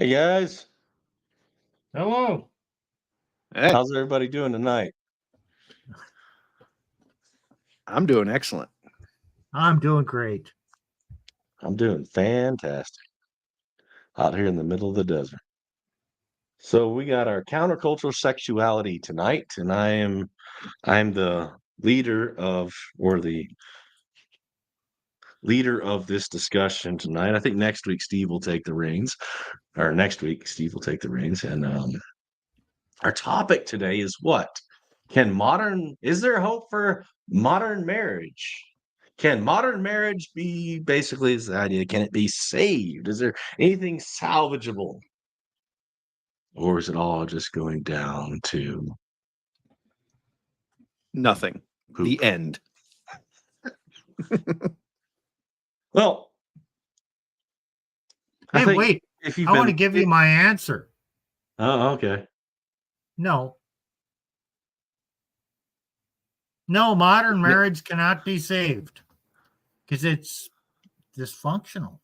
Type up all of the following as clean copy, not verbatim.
Hey guys, Hello. Hey, how's everybody doing tonight? I'm doing excellent. I'm doing great. I'm doing fantastic out here in the middle of the desert. So we got our countercultural sexuality tonight, and I'm the leader of this discussion tonight. I think next week Steve will take the reins, and our topic today is what? Is there hope for modern marriage? Can modern marriage be basically is the idea? Can it be saved? Is there anything salvageable? Or is it all just going down to Nothing. poop? The end. Well, Hey, wait. if you've I want to been, give you my answer. oh, okay. No. No, modern marriage cannot be saved because it's dysfunctional.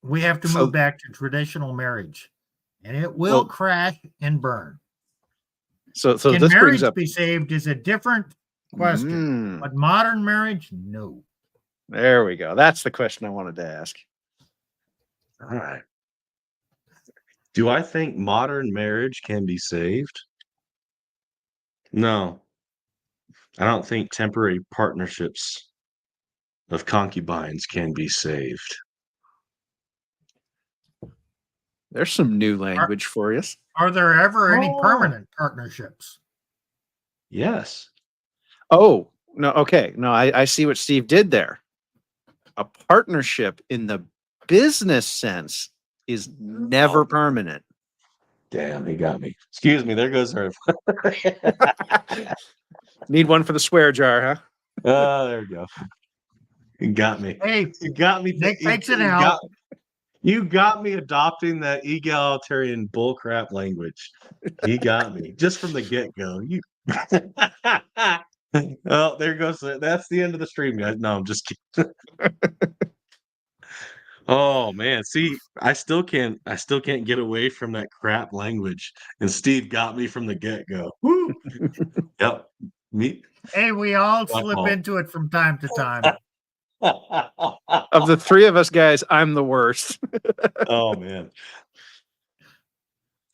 We have to move back to traditional marriage, and it will crash and burn. So Can this brings marriage up. be saved is a different question, but modern marriage, no. There we go. That's the question I wanted to ask. All right. Do I think modern marriage can be saved? No. I don't think temporary partnerships of concubines can be saved. There's some new language for you. Are there ever any permanent partnerships? Yes. Oh, no. Okay. No, I see what Steve did there. A partnership in the business sense is never permanent. Damn, he got me. Excuse me. There goes her. Need one for the swear jar, huh? Oh, there we go. You got me. Hey, you got me. Nick takes it out. You got me adopting that egalitarian bullcrap language. He got me just from the get-go. You. Oh, there goes. That's the end of the stream, guys. No, I'm just kidding. Oh man, see, I still can't get away from that crap language. And Steve got me from the get-go. Woo! Yep. Me. Hey, we all slip into it from time to time. Of the three of us guys, I'm the worst. Oh man.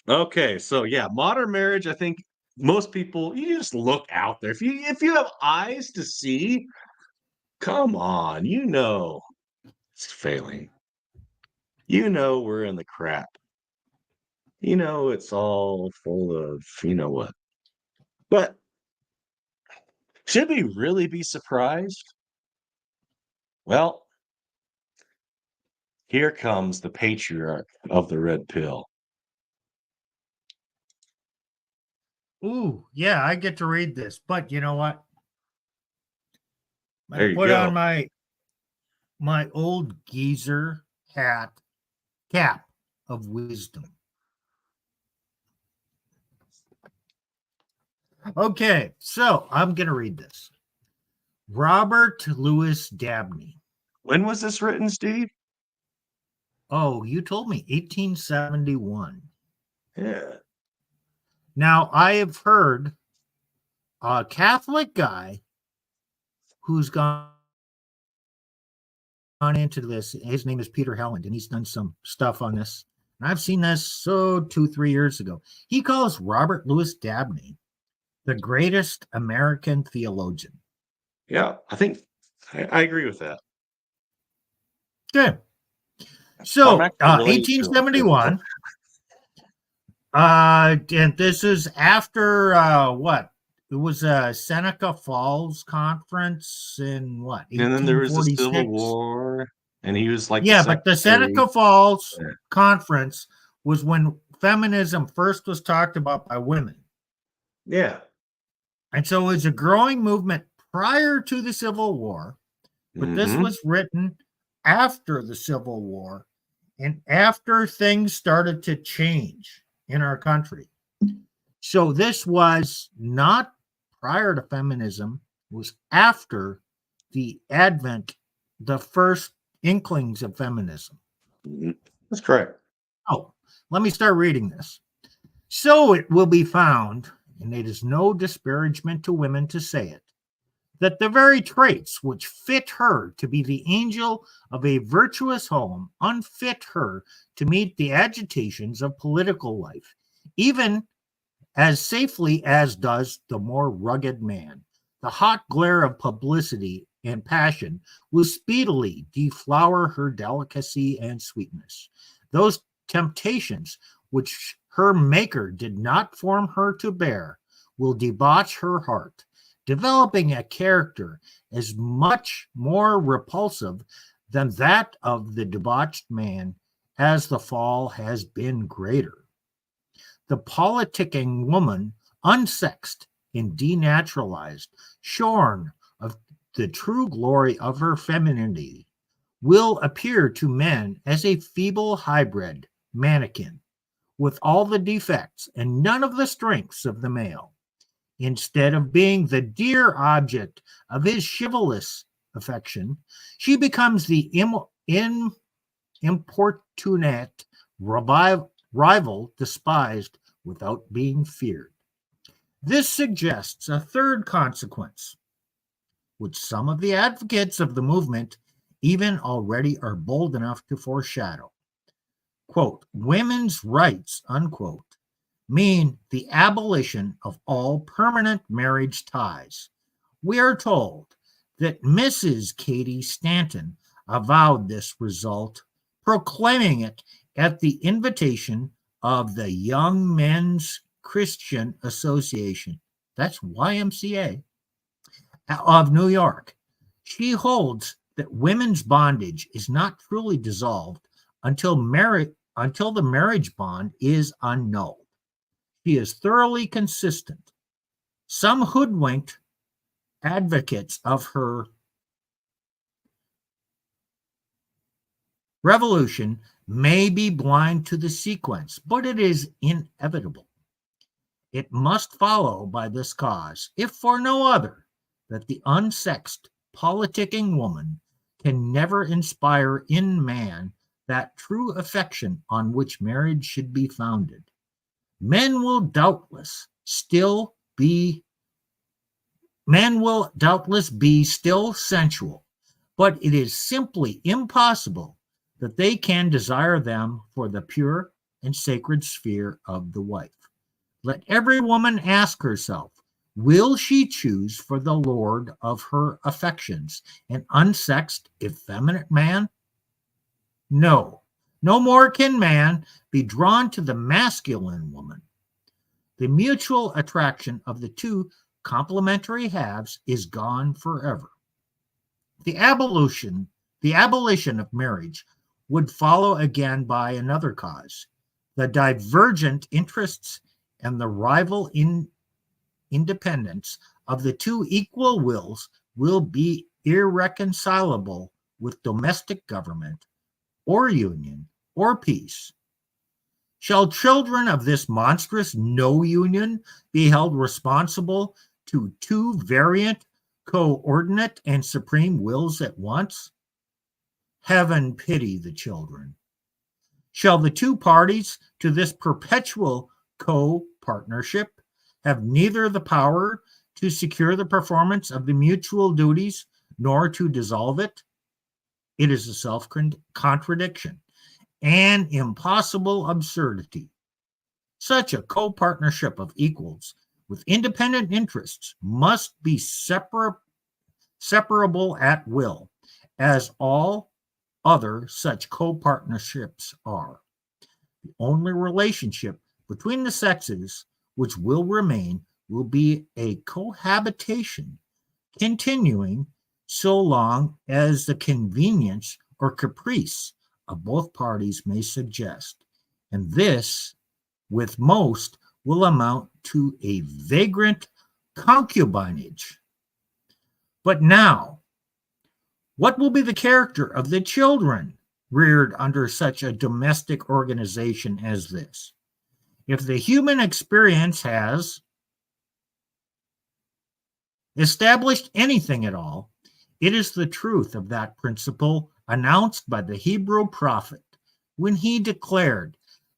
Okay, so yeah, modern marriage, I think most people you just look out there. If you have eyes to see, come on, it's failing. We're in the crap. It's all full of what. But should we really be surprised? Well, here comes the patriarch of the red pill. Ooh, yeah, I get to read this, but you know what? There I you put go. on my old geezer cap of wisdom. Okay, so I'm going to read this. Robert Louis Dabney. When was this written, Steve? Oh, you told me 1871. Yeah. Now, I have heard a Catholic guy who's gone into this. His name is Peter Helland, and he's done some stuff on this. And I've seen this 2-3 years ago. He calls Robert Louis Dabney the greatest American theologian. Yeah, I think I agree with that. Good. So, 1871. And this is after what? It was a Seneca Falls conference in what? And then there was the Civil War, and he was like, but the Seneca Falls conference was when feminism first was talked about by women. Yeah. And so it was a growing movement prior to the Civil War, but this was written after the Civil War and after things started to change in our country. So this was not prior to feminism, it was after the advent, the first inklings of feminism. That's correct. Oh, let me start reading this. So it will be found, and it is no disparagement to women to say it, that the very traits which fit her to be the angel of a virtuous home unfit her to meet the agitations of political life, even as safely as does the more rugged man. The hot glare of publicity and passion will speedily deflower her delicacy and sweetness. Those temptations which her Maker did not form her to bear will debauch her heart, developing a character as much more repulsive than that of the debauched man as the fall has been greater. The politicking woman, unsexed and denaturalized, shorn of the true glory of her femininity, will appear to men as a feeble hybrid mannequin, with all the defects and none of the strengths of the male. Instead of being the dear object of his chivalrous affection, she becomes the importunate rival despised without being feared. This suggests a third consequence, which some of the advocates of the movement even already are bold enough to foreshadow. Quote, women's rights, unquote, mean the abolition of all permanent marriage ties. We are told that Mrs. Katie Stanton avowed this result, proclaiming it at the invitation of the Young Men's Christian Association, that's YMCA, of New York. She holds that women's bondage is not truly dissolved until the marriage bond is annulled. She is thoroughly consistent. Some hoodwinked advocates of her revolution may be blind to the sequence, but it is inevitable. It must follow by this cause, if for no other, that the unsexed, politicking woman can never inspire in man that true affection on which marriage should be founded. Men will doubtless be still sensual, but it is simply impossible that they can desire them for the pure and sacred sphere of the wife. Let every woman ask herself, will she choose for the lord of her affections an unsexed, effeminate man? No, no more can man be drawn to the masculine woman. The mutual attraction of the two complementary halves is gone forever. The abolition of marriage would follow again by another cause. The divergent interests and the rival independence of the two equal wills will be irreconcilable with domestic government or union or peace. Shall children of this monstrous no union be held responsible to two variant, coordinate, and supreme wills at once? Heaven pity the children. Shall the two parties to this perpetual co-partnership have neither the power to secure the performance of the mutual duties nor to dissolve it? It is a self-contradiction, an impossible absurdity. Such a co-partnership of equals with independent interests must be separable at will, as all other such co-partnerships are. The only relationship between the sexes which will remain will be a cohabitation, continuing so long as the convenience or caprice of both parties may suggest. And this, with most, will amount to a vagrant concubinage. But now, what will be the character of the children reared under such a domestic organization as this? If the human experience has established anything at all, it is the truth of that principle announced by the Hebrew prophet, when he declared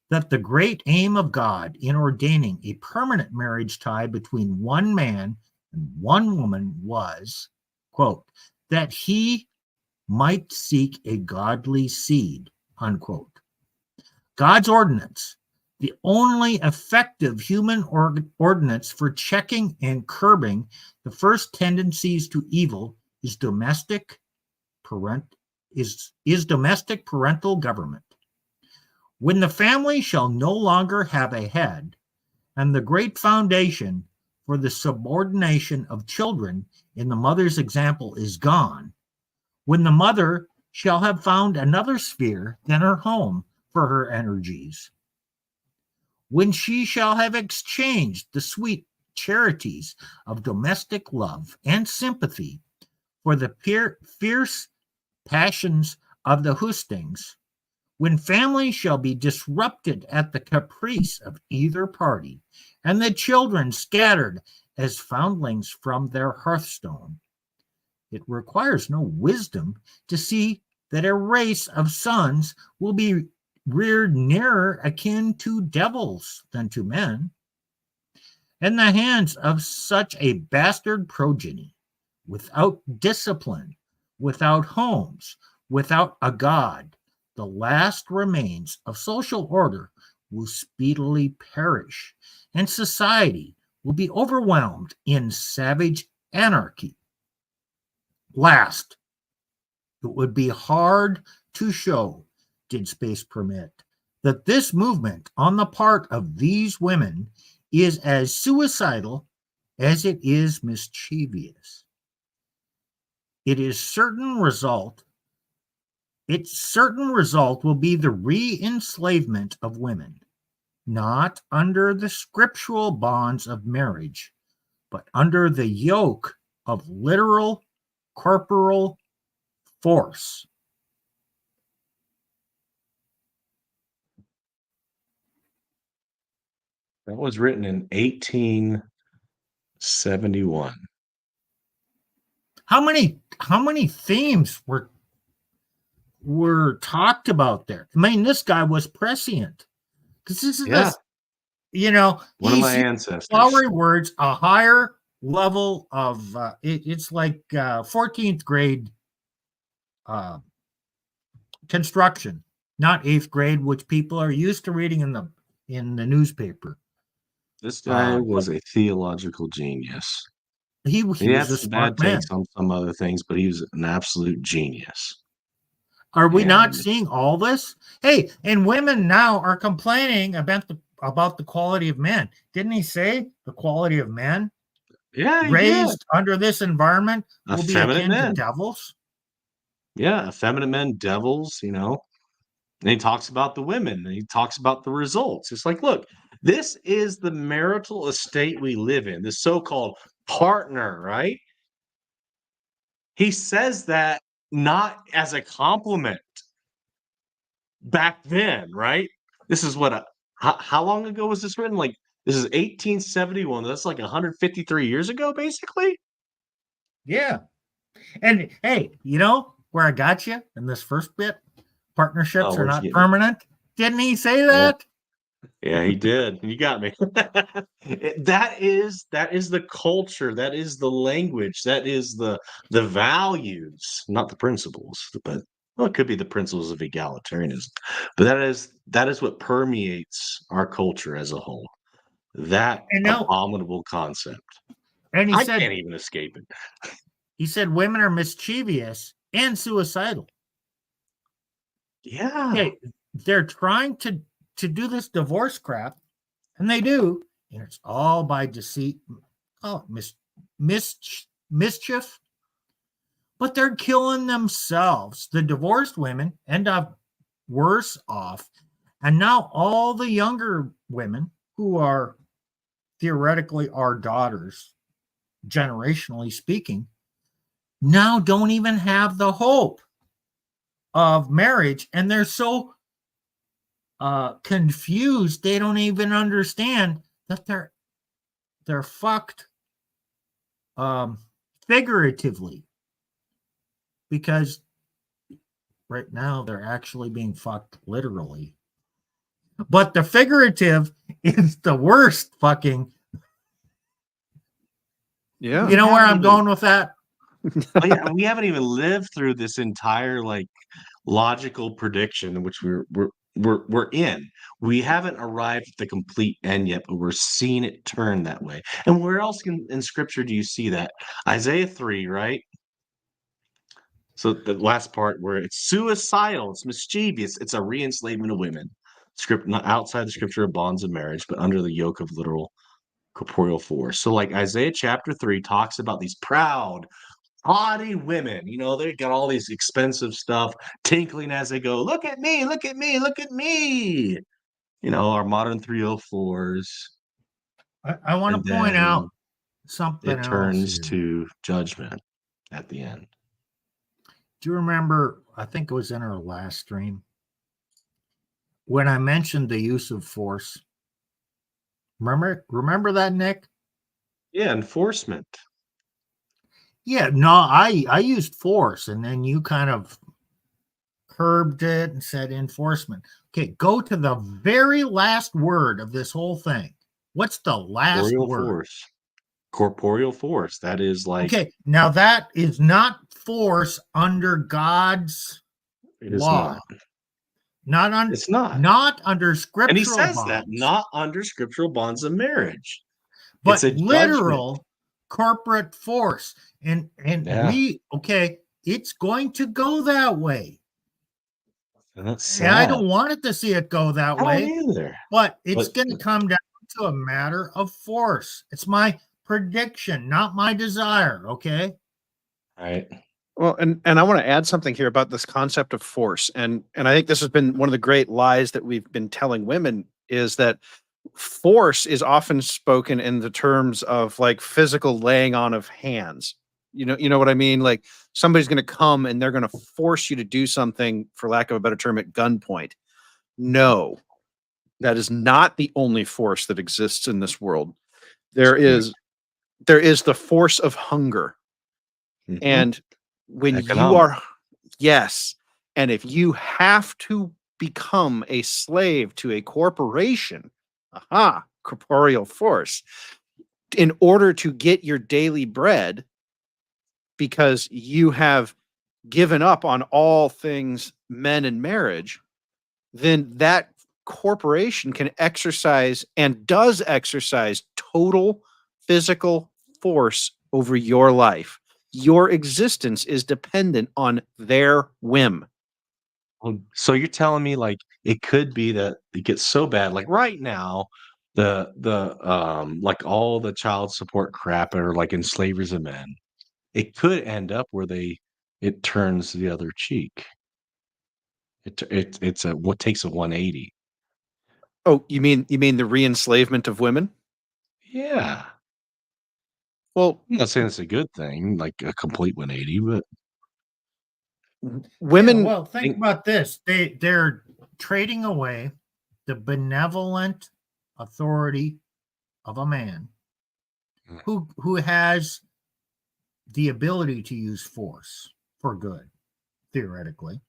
that the great aim of God in ordaining a permanent marriage tie between one man and one woman was, quote, that he might seek a godly seed, unquote. God's ordinance, the only effective human ordinance for checking and curbing the first tendencies to evil, is domestic parental government. When the family shall no longer have a head, and the great foundation for the subordination of children in the mother's example is gone, when the mother shall have found another sphere than her home for her energies, when she shall have exchanged the sweet charities of domestic love and sympathy for the fierce passions of the hustings, when family shall be disrupted at the caprice of either party, and the children scattered as foundlings from their hearthstone, it requires no wisdom to see that a race of sons will be reared nearer akin to devils than to men. In the hands of such a bastard progeny, without discipline, without homes, without a God, the last remains of social order will speedily perish, and society will be overwhelmed in savage anarchy. Last, it would be hard to show, did space permit, that this movement on the part of these women is as suicidal as it is mischievous. Its certain result will be the re-enslavement of women, not under the scriptural bonds of marriage, but under the yoke of literal corporal force. That was written in 1871. How many themes were talked about there? I mean, this guy was prescient, because this is Yeah, this, you know, one of my he's ancestors. flowery words, a higher level of it's like 14th grade construction, not 8th grade, which people are used to reading in the newspaper. This guy But was a theological genius. he He had was a some bad smart man. takes on some other things, but he was an absolute genius. Are we not And seeing all this? Hey, and women now are complaining about the quality of men. Didn't he say the quality of men yeah, he did. raised under this environment will be Effeminate akin to men. devils? Yeah, effeminate men, devils, you know. And he talks about the women and he talks about the results. It's like, look, this is the marital estate we live in, the so-called partner, right? He says that not as a compliment back then, right? This is what how long ago was this written? Like this is 1871. That's like 153 years ago, basically. Yeah. And hey, you know where I got you in this first bit? Oh, Partnerships are where'd you not get me? permanent. Didn't he say Yeah, that? yeah, he did. You got me. That is the culture. That is the language. That is the values, not the principles. But well, it could be the principles of egalitarianism. But that is what permeates our culture as a whole. That And no, abominable concept. and I can't even escape it. he said women are mischievous and suicidal. Yeah. Okay, they're trying to do this divorce crap, and they do, and it's all by deceit, oh, mischief. But they're killing themselves. The divorced women end up worse off, and now all the younger women who are theoretically our daughters, generationally speaking, now don't even have the hope of marriage, and they're so confused they don't even understand that they're fucked figuratively, because right now they're actually being fucked literally. But the figurative is the worst fucking. Yeah. You know where I'm even- going with that? Oh, yeah, we haven't even lived through this entire like logical prediction in which we're in. We haven't arrived at the complete end yet, but we're seeing it turn that way. And where else in scripture do you see that? Isaiah 3, right? So the last part where it's suicidal, it's mischievous, it's a re-enslavement of women. Script not outside the scripture of bonds of marriage, but under the yoke of literal corporeal force. So like Isaiah chapter 3 talks about these proud, haughty women. You know, they got all these expensive stuff tinkling as they go, look at me, look at me, look at me. You know, our modern 304s. I want And to point then out something it else turns here. to judgment at the end. Do you remember? I think it was in our last stream when I mentioned the use of force. Remember that, Nick? Yeah, enforcement. Yeah, no, I used force, and then you kind of curbed it and said enforcement. Okay, go to the very last word of this whole thing. What's the last Corporeal word? force. Corporeal force. That is like Okay, now that is not force under God's it is law. not. Not It's not. not under And he scriptural says that bonds, not under scriptural bonds of marriage. It's but a judgment. literal corporate force. And Yeah. it's going to go that way. And that's And I sad. don't want it to see it go that I don't way, either. but it's But going to come down to a matter of force. It's my prediction, not my desire. Okay. right. Well, and I want to add something here about this concept of force. And I think this has been one of the great lies that we've been telling women is that force is often spoken in the terms of like physical laying on of hands. You know what I mean? Like somebody's going to come and they're going to force you to do something, for lack of a better term, at gunpoint. No, that is not the only force that exists in this world. There is the force of hunger. Mhm. And when you Economic. are, yes, and if you have to become a slave to a corporation, corporeal force, in order to get your daily bread, because you have given up on all things men and marriage, then that corporation can exercise and does exercise total physical force over your life. Your existence is dependent on their whim. So you're telling me like it could be that it gets so bad, like right now, the like all the child support crap or like enslavers of men, it could end up where it turns the other cheek. It's a what takes a 180. Oh, you mean the re-enslavement of women? Yeah. Well, I'm not saying it's a good thing, like a complete 180, but women. Yeah, well, think about this. They're trading away the benevolent authority of a man who has the ability to use force for good, theoretically,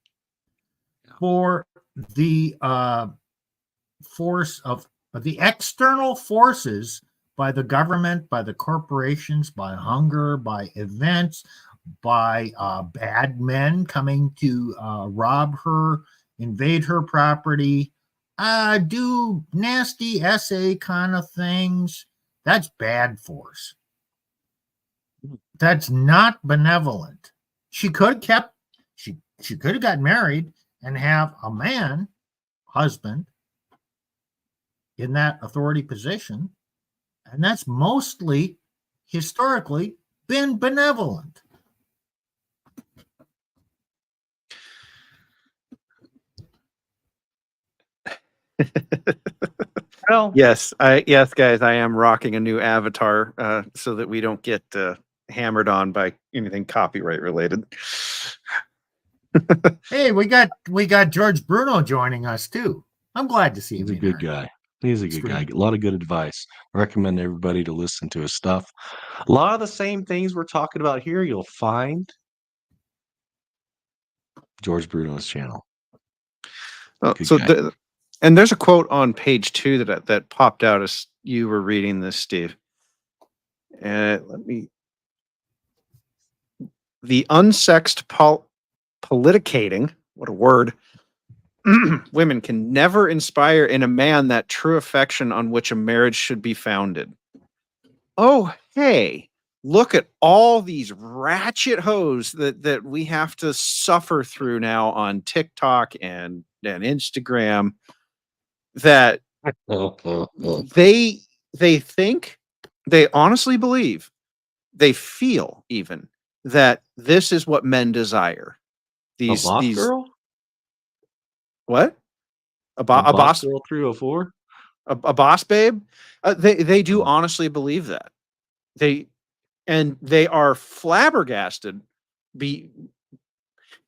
for the force of the external forces by the government, by the corporations, by hunger, by events, by bad men coming to rob her, invade her property, do nasty SA kind of things. That's bad force. That's not benevolent. She could have kept, she could have got married and have a man, husband, in that authority position. And that's mostly historically been benevolent. well, Yes, guys, I am rocking a new avatar so that we don't get hammered on by anything copyright related. Hey, we got George Bruno joining us too. I'm glad to see him. he's a good guy. He's a good guy. A lot of good advice. I recommend everybody to listen to his stuff. A lot of the same things we're talking about here, you'll find George Bruno's channel. Oh, Good so guy. and there's a quote on page 2 that popped out as you were reading this, Steve. The unsexed politicating, what a word, women can never inspire in a man that true affection on which a marriage should be founded. Oh, hey, look at all these ratchet hoes that we have to suffer through now on TikTok and Instagram, that they think, they honestly believe, they feel even that this is what men desire. A boss These girl? what? A A boss boss, girl 304? a boss babe? They do Oh. honestly believe that. They are flabbergasted.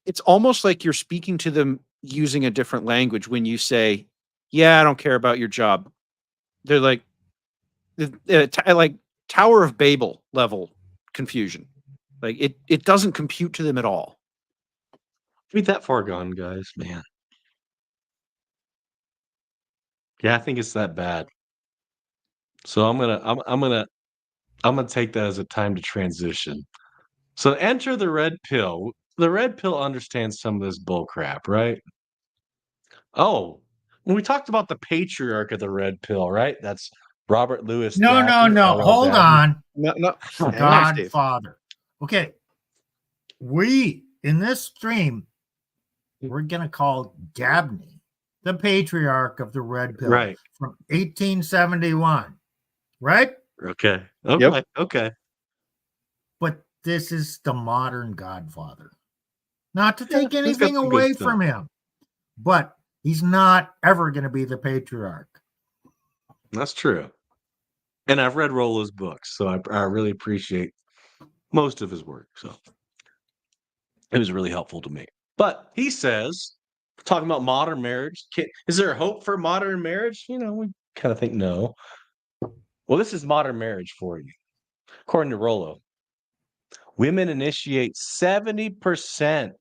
It's almost like you're speaking to them using a different language when you say, "Yeah, I don't care about your job." They're like, like Tower of Babel level confusion. Like it doesn't compute to them at all. We that far gone, guys, man. Yeah, I think it's that bad. So I'm gonna take that as a time to transition. So enter the red pill. The red pill understands some of this bull crap, right? Oh, when we talked about the patriarch of the red pill, right? That's Robert Louis No, no, Dabney, no. R.L. Hold Dabney. on. No, hang on, Steve. Godfather. Okay. We, in this stream, we're going to call Dabney the patriarch of the red pill Right. from 1871. Right? Okay. Yep. Okay. But this is the modern Godfather. Not to Yeah, take he's got anything some good away stuff. from him, but he's not ever going to be the patriarch. That's true. And I've read Rollo's books, so I really appreciate most of his work. So it was really helpful to me. But he says, talking about modern marriage, is there hope for modern marriage? You know, we kind of think no. Well, this is modern marriage for you. According to Rollo, women initiate 70%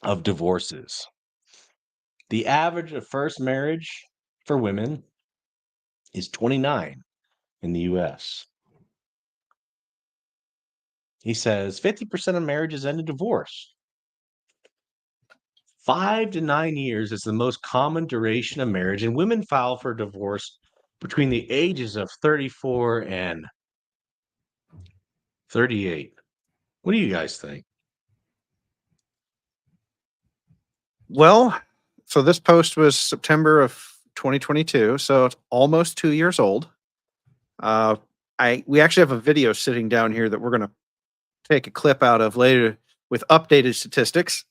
of divorces. The average of first marriage for women is 29 in the US. He says 50% of marriages end in divorce. 5 to 9 years is the most common duration of marriage, and women file for divorce between the ages of 34 and 38. What do you guys think? Well, so this post was September of 2022, so it's almost 2 years old. We actually have a video sitting down here that we're going to take a clip out of later with updated statistics.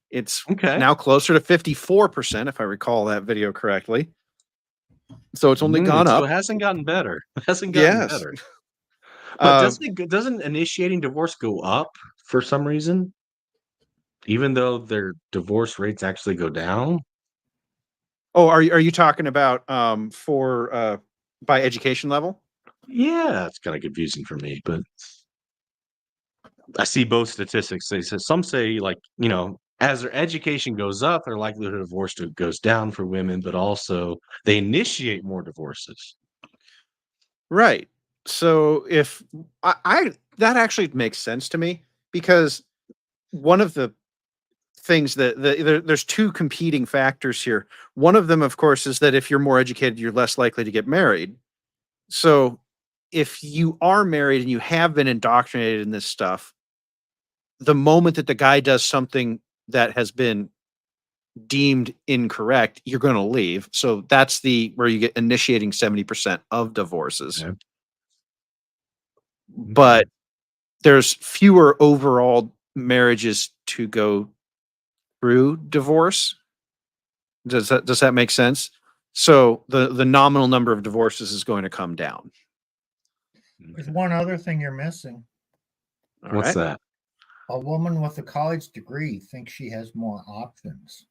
It's Okay. now closer to 54%, if I recall that video correctly. So it's only gone So up. it hasn't gotten better. It hasn't gotten Yes. better. But doesn't initiating divorce go up for some reason? Even though their divorce rates actually go down? Oh, are you talking about for by education level? Yeah, it's kind of confusing for me, but I see both statistics. Some say like, you know, as their education goes up, their likelihood of divorce goes down for women, but also they initiate more divorces. Right. So if I that actually makes sense to me, because one of the things there's two competing factors here. One of them, of course, is that if you're more educated, you're less likely to get married. So if you are married and you have been indoctrinated in this stuff, the moment that the guy does something that has been deemed incorrect, you're going to leave. So that's the where you get initiating 70% of divorces. Okay. But there's fewer overall marriages to go through divorce. Does that make sense? So the nominal number of divorces is going to come down. There's one other thing you're missing. All What's right. that? A woman with a college degree thinks she has more options.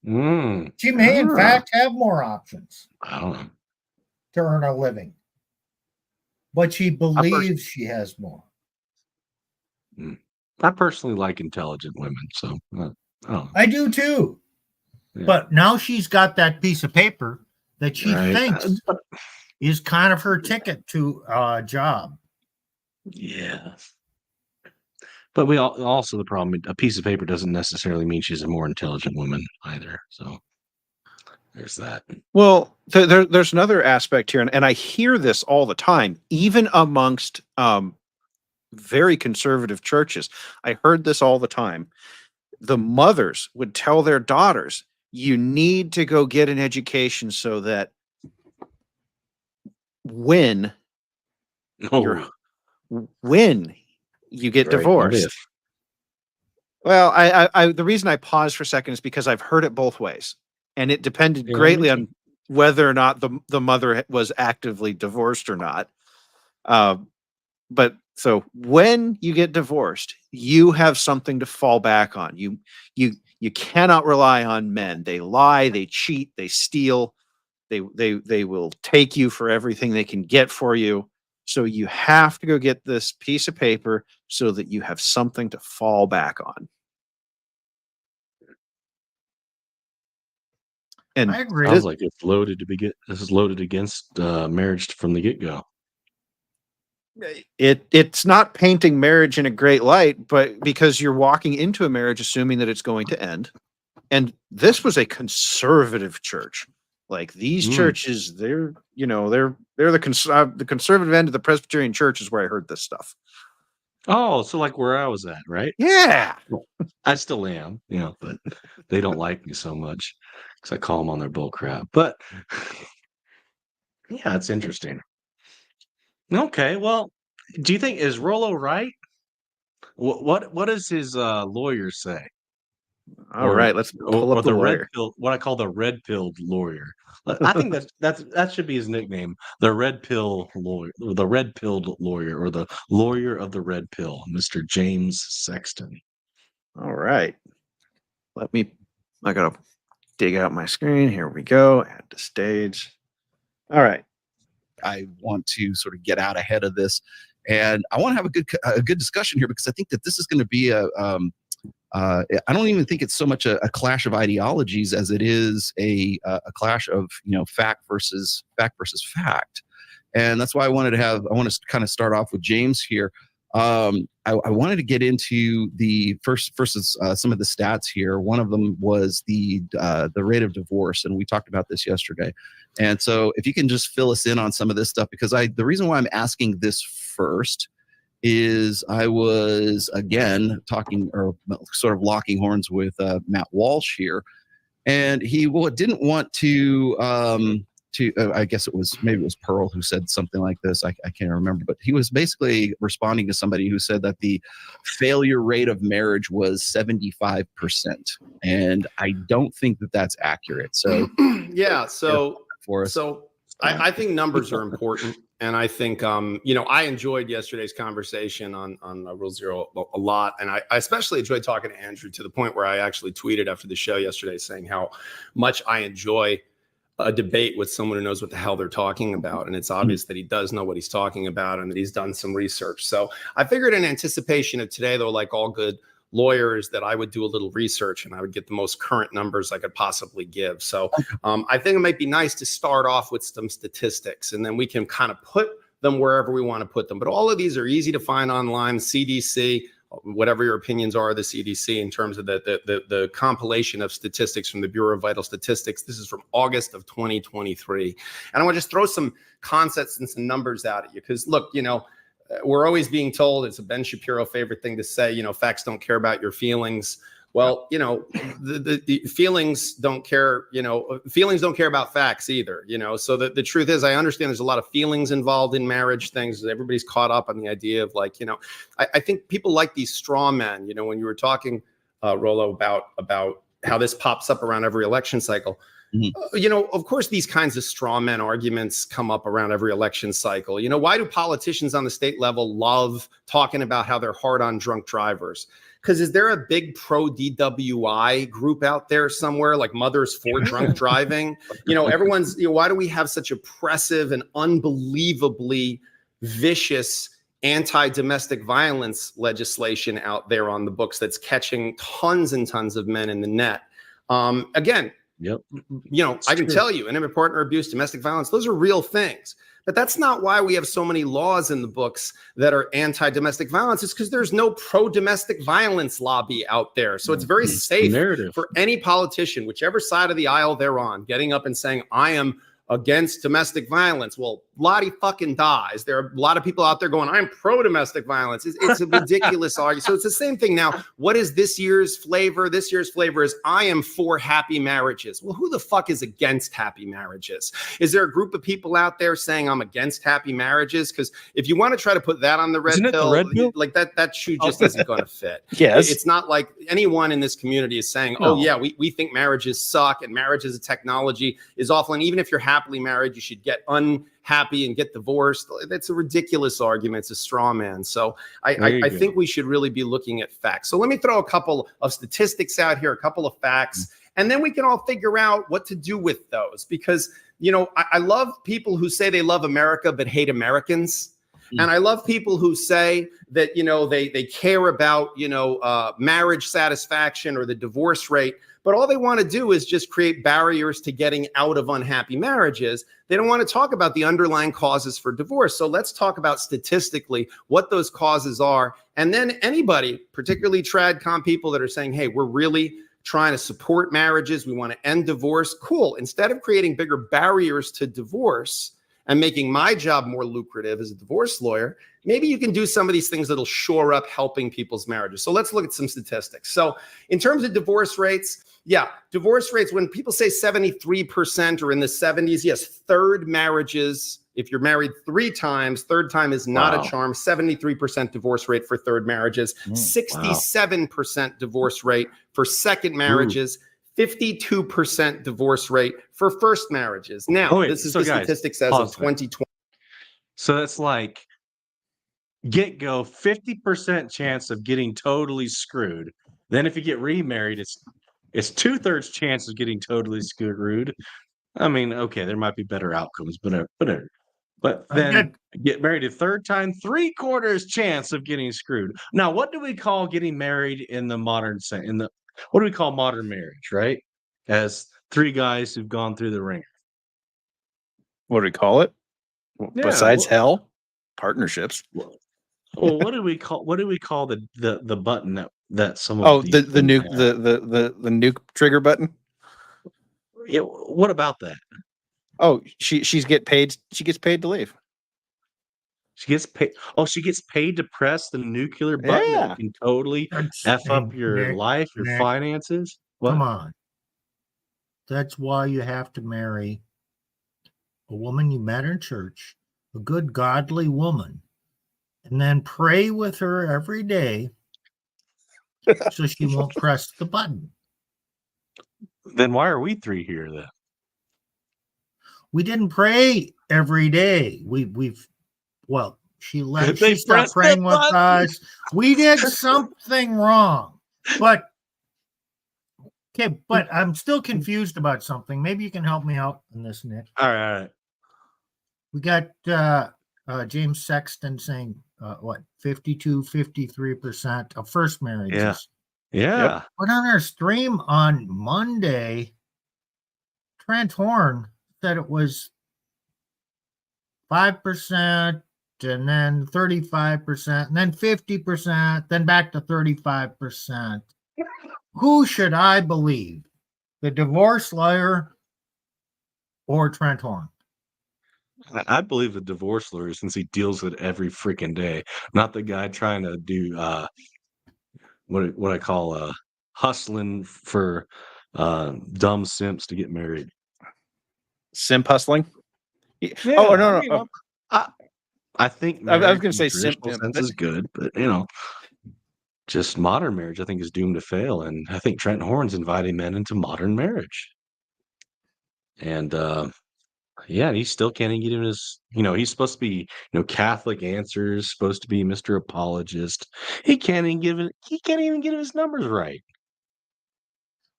Mm. She may, in fact, have more options I don't know. to earn a living, but she believes she has more. I personally like intelligent women, so oh, I do too. yeah. But now she's got that piece of paper that she Right. thinks is kind of her ticket to a job. Yeah. But also the problem, a piece of paper doesn't necessarily mean she's a more intelligent woman either. So there's that. Well, there's another aspect here, and I hear this all the time, even amongst very conservative churches. I heard this all the time. The mothers would tell their daughters, you need to go get an education so that when you're when you get Right. Not divorced. if. Well, I the reason I paused for a second is because I've heard it both ways, and it depended Yeah, greatly me too. on whether or not the mother was actively divorced or not. But so when you get divorced, you have something to fall back on. You cannot rely on men. They lie, they cheat, they steal, they will take you for everything they can get for you. So you have to go get this piece of paper so that you have something to fall back on. And I agree. Sounds like it's loaded to begin. This is loaded against marriage from the get-go. it's not painting marriage in a great light, but because you're walking into a marriage assuming that it's going to end. And this was a conservative church. Like these churches, they're the conservative end of the Presbyterian church is where I heard this stuff. Oh, so like where I was at, right? Yeah. I still am, but they don't like me so much because I call them on their bull crap. But yeah, it's interesting. Okay, well, do you think is Rollo right? What does his lawyer say? All right, let's pull up the the red lawyer. pill, what I call the red pilled lawyer. I think that should be his nickname, the red pill lawyer, or the red pilled lawyer, or the lawyer of the red pill, Mr. James Sexton. All right. I gotta dig out my screen. Here we go. Add to stage. All right. I want to sort of get out ahead of this, and I want to have a good discussion here because I think that this is going to be I don't even think it's so much a clash of ideologies as it is a clash of fact versus fact, and that's why I want to kind of start off with James here. I wanted to get into the versus some of the stats here. One of them was the rate of divorce, and we talked about this yesterday. And so, if you can just fill us in on some of this stuff, because the reason why I'm asking this first is I was again talking or sort of locking horns with Matt Walsh here, and he didn't want to. I guess maybe it was Pearl who said something like this. I can't remember, but he was basically responding to somebody who said that the failure rate of marriage was 75%, and I don't think that that's accurate. So yeah, for us. So I think numbers are important, and I think I enjoyed yesterday's conversation on Rule Zero a lot, and I especially enjoyed talking to Andrew to the point where I actually tweeted after the show yesterday saying how much I enjoy a debate with someone who knows what the hell they're talking about. And it's obvious that he does know what he's talking about and that he's done some research. So I figured in anticipation of today, though, like all good lawyers, that I would do a little research and I would get the most current numbers I could possibly give. So I think it might be nice to start off with some statistics, and then we can kind of put them wherever we want to put them. But all of these are easy to find online, CDC, whatever your opinions are of the CDC in terms of the compilation of statistics from the Bureau of Vital Statistics. This is from August of 2023. And I want to just throw some concepts and some numbers out at you. Because look, we're always being told, it's a Ben Shapiro favorite thing to say, facts don't care about your feelings. Well, the feelings don't care, feelings don't care about facts either, so the truth is, I understand there's a lot of feelings involved in marriage things. Everybody's caught up on the idea of I think people like these straw men, when you were talking, Rollo, about how this pops up around every election cycle. Of course, these kinds of straw man arguments come up around every election cycle. Why do politicians on the state level love talking about how they're hard on drunk drivers? Because is there a big pro DWI group out there somewhere, like Mothers for Drunk Driving? Everyone's, why do we have such oppressive and unbelievably vicious anti-domestic violence legislation out there on the books that's catching tons and tons of men in the net. Again, Yep. I can tell you, intimate partner abuse, domestic violence, those are real things. But that's not why we have so many laws in the books that are anti-domestic violence. It's because there's no pro-domestic violence lobby out there. So it's very safe for any politician, whichever side of the aisle they're on, getting up and saying, I am against domestic violence. Well, Lottie fucking dies. There are a lot of people out there going, I'm pro-domestic violence. It's a ridiculous argument. So it's the same thing now. What is this year's flavor? This year's flavor is I am for happy marriages. Well, who the fuck is against happy marriages? Is there a group of people out there saying I'm against happy marriages? Because if you want to try to put that on the red pill, like that shoe just isn't going to fit. Yes. It's not like anyone in this community is saying, oh yeah, we think marriages suck and marriage as a technology is awful. And even if you're happily married, you should get unhappy and get divorced. That's a ridiculous argument. It's a straw man. So I think we should really be looking at facts. So let me throw a couple of statistics out here, a couple of facts, and then we can all figure out what to do with those. Because, I love people who say they love America but hate Americans. And I love people who say that, they care about, marriage satisfaction or the divorce rate. But all they want to do is just create barriers to getting out of unhappy marriages. They don't want to talk about the underlying causes for divorce. So let's talk about statistically what those causes are. And then anybody, particularly TradCom people that are saying, hey, we're really trying to support marriages. We want to end divorce. Cool. Instead of creating bigger barriers to divorce and making my job more lucrative as a divorce lawyer, maybe you can do some of these things that'll shore up helping people's marriages. So let's look at some statistics. So in terms of divorce rates, divorce rates, when people say 73% or in the 70s, yes, third marriages, if you're married 3 times, third time is not a charm. 73% divorce rate for third marriages, 67% divorce rate for second marriages, 52% divorce rate for first marriages. Now, this is the statistics as of 2020. So that's like get-go 50% chance of getting totally screwed. Then if you get remarried, it's 2/3 chance of getting totally screwed. I mean, okay, there might be better outcomes, but then get married a third time, 3/4 chance of getting screwed. Now, what do we call getting married in the modern sense? What do we call modern marriage, right? As 3 guys who've gone through the ringer. What do we call it? Besides hell, partnerships. Well, what do we call the button that some of the nuke the nuke trigger button? Yeah, what about that? Oh, she gets paid to leave. She gets paid. Oh, she gets paid to press the nuclear button that can totally F up your life, your finances. What? Come on. That's why you have to marry a woman you met in church, a good godly woman, and then pray with her every day so she won't press the button. Then why are we 3 here then? We didn't pray every day. She left. She stopped praying with us. We did something wrong. But I'm still confused about something. Maybe you can help me out in this, Nick. All right. We got James Sexton saying 53% of first marriages. Yeah. But on our stream on Monday, Trent Horn said it was 5%, and then 35%, and then 50%, then back to 35%. Who should I believe? The divorce lawyer or Trent Horn? I believe the divorce lawyer, since he deals with it every freaking day, not the guy trying to do what I call hustling for dumb simps to get married. Simp hustling? Yeah, no. I think I was going to say simp sense is good, but just modern marriage I think is doomed to fail, and I think Trent Horn's inviting men into modern marriage. And he still can't even get him his, he's supposed to be, Catholic Answers, supposed to be Mr. Apologist. He can't even get his numbers right.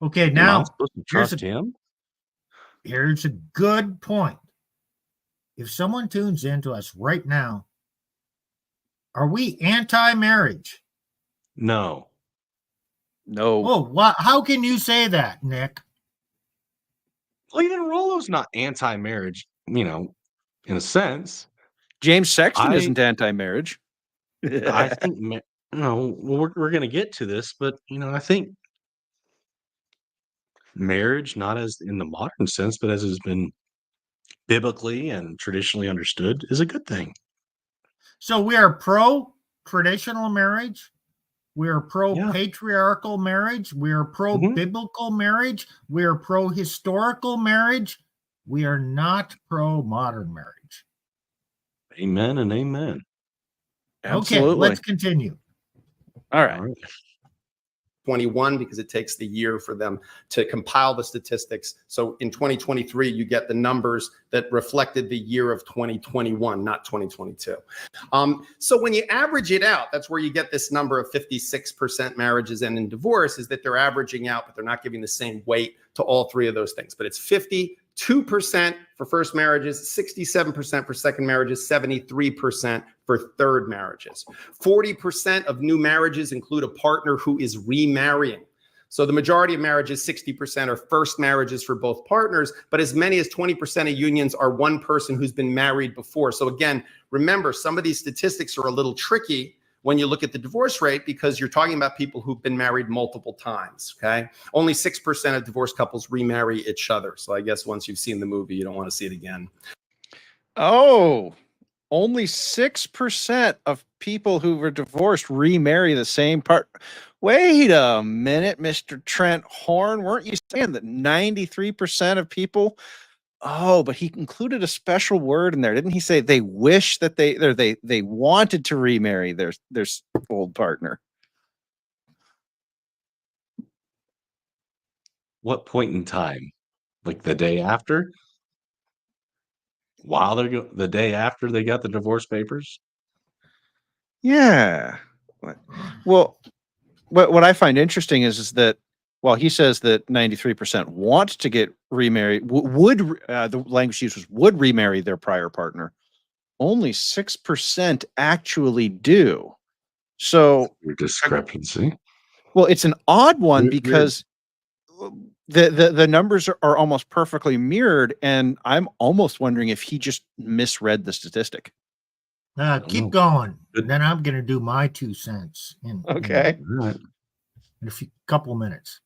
Okay, now I'm supposed to trust him. Here's a good point. If someone tunes into us right now, Are we anti-marriage? No. No. Oh, how can you say that, Nick? Well, even Rollo's not anti-marriage, in a sense. James Sexton I isn't anti-marriage. I think we're going to get to this, but I think marriage, not as in the modern sense, but as has been biblically and traditionally understood, is a good thing. So we are pro-traditional marriage. We are Yeah. pro-patriarchal marriage. We are pro-biblical marriage. We are pro-historical marriage. We are not pro-modern marriage. Amen and amen. Absolutely. Okay, let's continue. All right. 21 because it takes the year for them to compile the statistics. So in 2023, you get the numbers that reflected the year of 2021, not 2022. So when you average it out, that's where you get this number of 56% marriages end in divorce, is that they're averaging out, but they're not giving the same weight to all three of those things. But it's 52% for first marriages, 67% for second marriages, 73% for third marriages. 40% of new marriages include a partner who is remarrying. So the majority of marriages, 60%, are first marriages for both partners, but as many as 20% of unions are one person who's been married before. So again, remember, some of these statistics are a little tricky when you look at the divorce rate, because you're talking about people who've been married multiple times, okay? Only 6% of divorced couples remarry each other. So I guess once you've seen the movie, you don't want to see it again. Oh, only 6% of people who were divorced remarry the same part. Wait a minute, Mr. Trent Horn. Weren't you saying that 93% of people? Oh, but he included a special word in there. Didn't he say they wish that they wanted to remarry their old partner? What point in time? Like the day after? While the day after they got the divorce papers? Yeah. Well, what I find interesting is that while he says that 93% want to get remarried, would the language used was would remarry their prior partner, only 6% actually do. So Your discrepancy. well, it's an odd one Weird. because the numbers are almost perfectly mirrored, and I'm almost wondering if he just misread the statistic. Keep going. And then I'm going to do my 2 cents in a couple of minutes.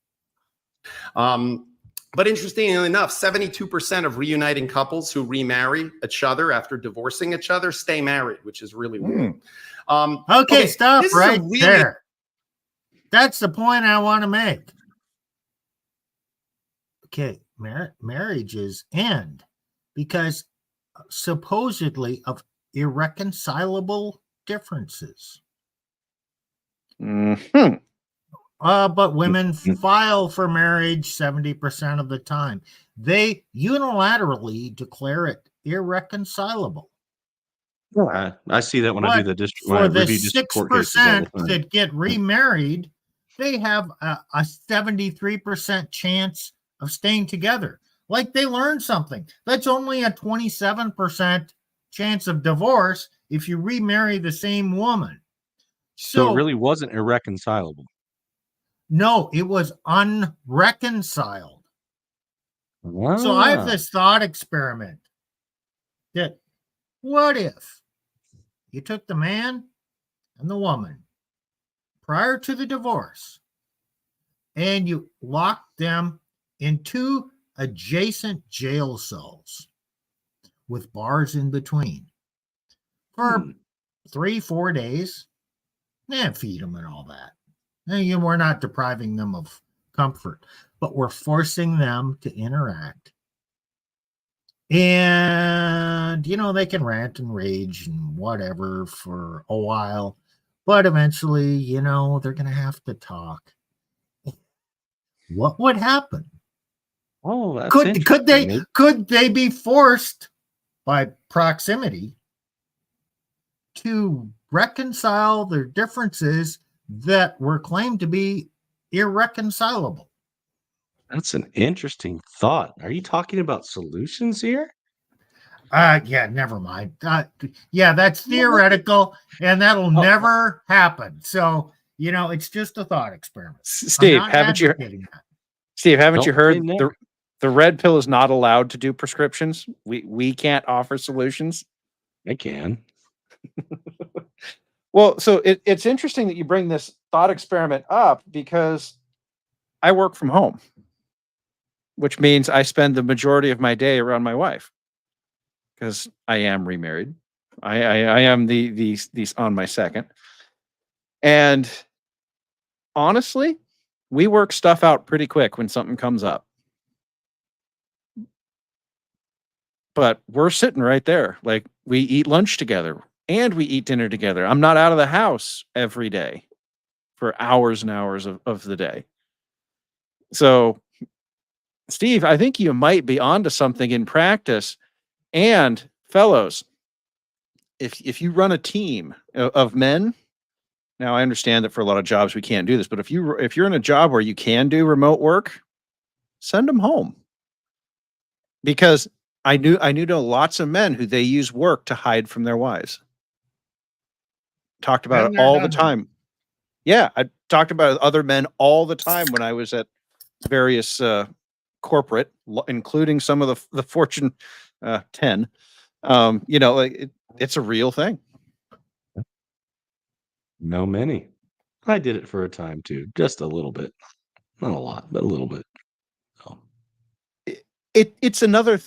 But interestingly enough, 72% of reuniting couples who remarry each other after divorcing each other stay married, which is really weird. Okay, stop right there. That's the point I want to make. Okay, marriages end because supposedly of irreconcilable differences. Mm-hmm. But women file for marriage 70% of the time. They unilaterally declare it irreconcilable. Yeah, I see that when I do the district. For the 6% that get remarried, they have a 73% chance of staying together. Like they learned something. That's only a 27% chance of divorce if you remarry the same woman. So it really wasn't irreconcilable. No, it was unreconciled. Wow. So I have this thought experiment that what if you took the man and the woman prior to the divorce and you locked them in 2 adjacent jail cells with bars in between for 3-4 days, and feed them and all that. And we're not depriving them of comfort, but we're forcing them to interact. And, they can rant and rage and whatever for a while, but eventually, they're going to have to talk. What would happen? Oh, that's could they be forced by proximity to reconcile their differences that were claimed to be irreconcilable? That's an interesting thought. Are you talking about solutions here? Yeah, never mind. Yeah, that's theoretical, and that'll never happen. So, it's just a thought experiment. I'm Steve, not haven't you advocating that. Haven't you Don't say heard never. the red pill is not allowed to do prescriptions? We can't offer solutions. I can. Well, so it's interesting that you bring this thought experiment up because I work from home, which means I spend the majority of my day around my wife because I am remarried. I am these on my second. And honestly, we work stuff out pretty quick when something comes up. But we're sitting right there. Like we eat lunch together and we eat dinner together. I'm not out of the house every day for hours and hours of the day. So, Steve, I think you might be onto something in practice. And fellows, if you run a team of men, now I understand that for a lot of jobs we can't do this, but if you're in a job where you can do remote work, send them home. Because I know lots of men who they use work to hide from their wives. Talked about Been it there, all the done that. time. Yeah, I talked about other men all the time when I was at various corporate, including some of the Fortune 10. It's a real thing. No many. I did it for a time too, just a little bit, not a lot, but a little bit. So, It's another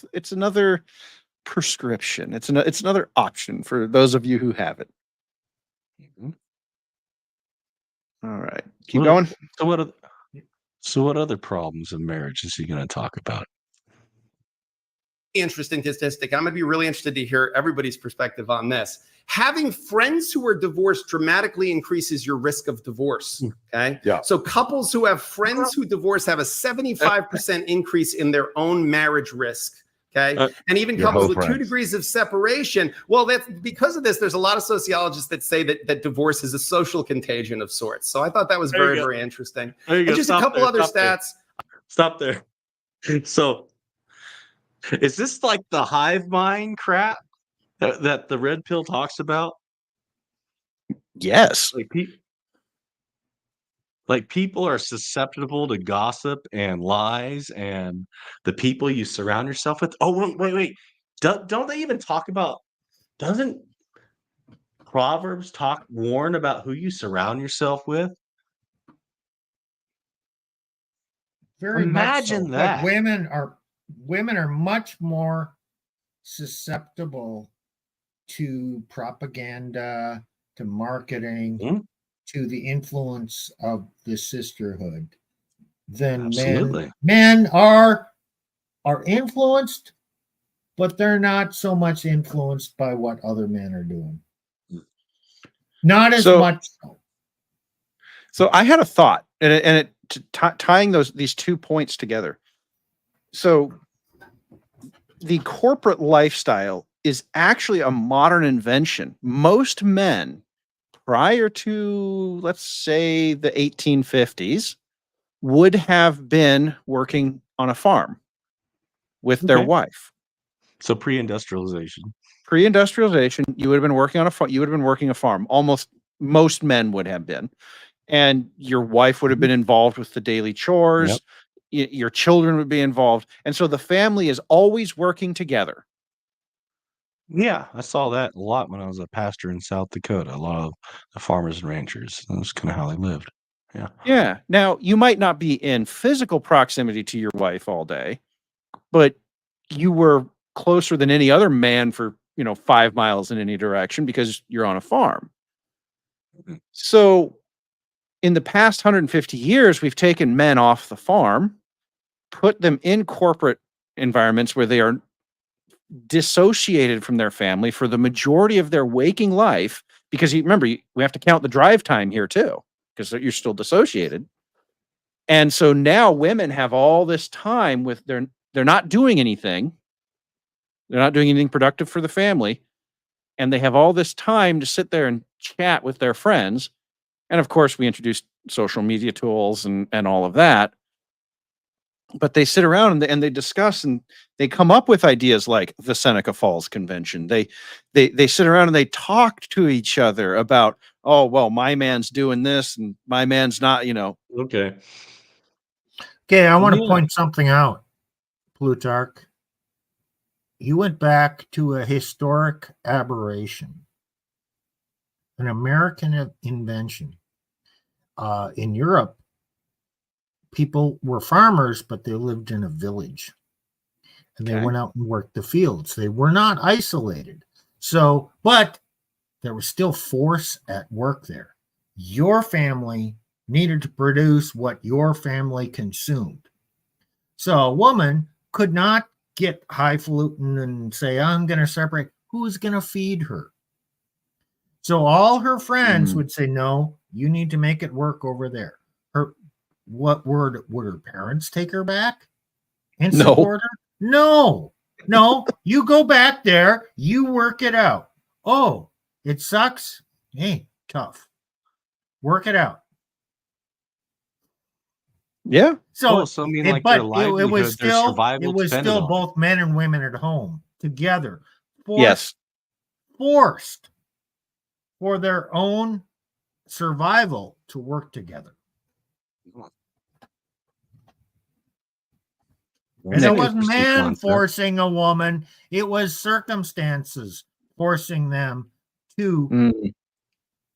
prescription. It's another option for those of you who have it. mhm. All right, keep What- going. So what other problems in marriage is he going to talk about? Interesting statistic. I'm going to be really interested to hear everybody's perspective on this. Having friends who are divorced dramatically increases your risk of divorce. Okay. Yeah. So couples who have friends who divorce have a 75% increase in their own marriage risk. Okay. And even Your couples whole with 2 friends. degrees of separation. Well, that's because of this. There's a lot of sociologists that say that divorce is a social contagion of sorts. So I thought that was There you very, go. very interesting. There you And go. just a Stop couple there, other stop there. stats. Stop there. So, is this like the hive mind crap that the red pill talks about? Yes. Like people are susceptible to gossip and lies, and the people you surround yourself with. Oh, wait. Don't they even talk about? Doesn't Proverbs warn about who you surround yourself with? Very much so. Imagine But that. women are much more susceptible to propaganda, to marketing, Mhm. to the influence of the sisterhood than men. Absolutely. Men are influenced, but they're not so much influenced by what other men are doing. Not as So- much so. So I had a thought, and tying these 2 points together. So the corporate lifestyle is actually a modern invention. Most men, prior to let's say the 1850s, would have been working on a farm with their Okay. wife. So pre-industrialization. Pre-industrialization, you would have been working on a farm. You would have been working a farm. Almost most men would have been. And your wife would have been involved with the daily chores. Yep. Your children would be involved. And so the family is always working together. Yeah, I saw that a lot when I was a pastor in South Dakota. A lot of the farmers and ranchers. That's kind of how they lived. Yeah. Yeah. Now, you might not be in physical proximity to your wife all day, but you were closer than any other man for, 5 miles in any direction because you're on a farm. Mhm. So in the past 150 years, we've taken men off the farm, put them in corporate environments where they are dissociated from their family for the majority of their waking life. Because remember, we have to count the drive time here too, because you're still dissociated. And so now women have all this time with they're not doing anything. They're not doing anything productive for the family. And they have all this time to sit there and chat with their friends. And of course, we introduced social media tools and all of that. but they sit around and they discuss and they come up with ideas like the Seneca Falls Convention. They sit around and they talk to each other about, oh, well, my man's doing this and my man's not, Okay. Okay, I want to Yeah. point something out, Plutarch. You went back to a historic aberration, an American invention. In Europe, people were farmers, but they lived in a village and they Okay. went out and worked the fields. They were not isolated. So, but there was still force at work there. Your family needed to produce what your family consumed. So a woman could not get highfalutin and say, I'm going to separate. Who's going to feed her? So all her friends would say, no, you need to make it work over there. Would her parents take her back and No. support her? No, you go back there, you work it out. Oh, it sucks. Hey, tough. Work it out. Yeah. So, I mean, it, like but their it livelihood, was their still survival it was depended still on it. both men and women at home together, Yes. forced for their own survival to work together. And That's it an wasn't interesting man concept. forcing a woman, it was circumstances forcing them to Mm.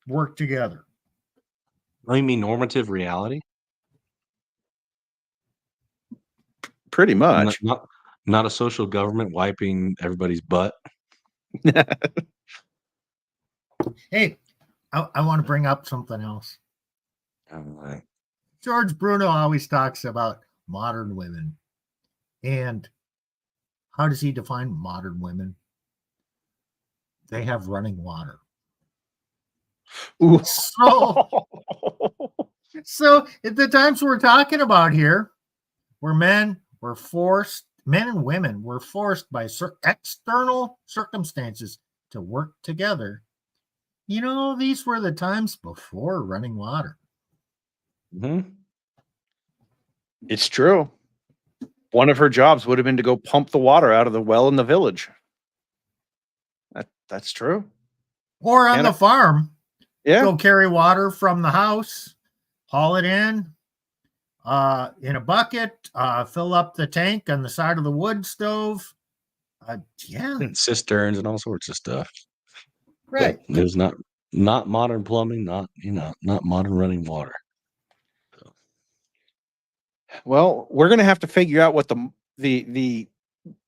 work together. Oh, you mean normative reality? Pretty much. Not a social government wiping everybody's butt. Hey, I want to bring up something else. All right. George Bruno always talks about modern women. And how does he define modern women? They have running water. Ooh. So at the times we're talking about here, where men and women were forced by external circumstances to work together. These were the times before running water. Mm-hmm. It's true. One of her jobs would have been to go pump the water out of the well in the village. That's true. Or on the farm, Yeah. go carry water from the house, haul it in a bucket, fill up the tank on the side of the wood stove. And cisterns and all sorts of stuff. Right. But it was not modern plumbing, not modern running water. Well, we're going to have to figure out what the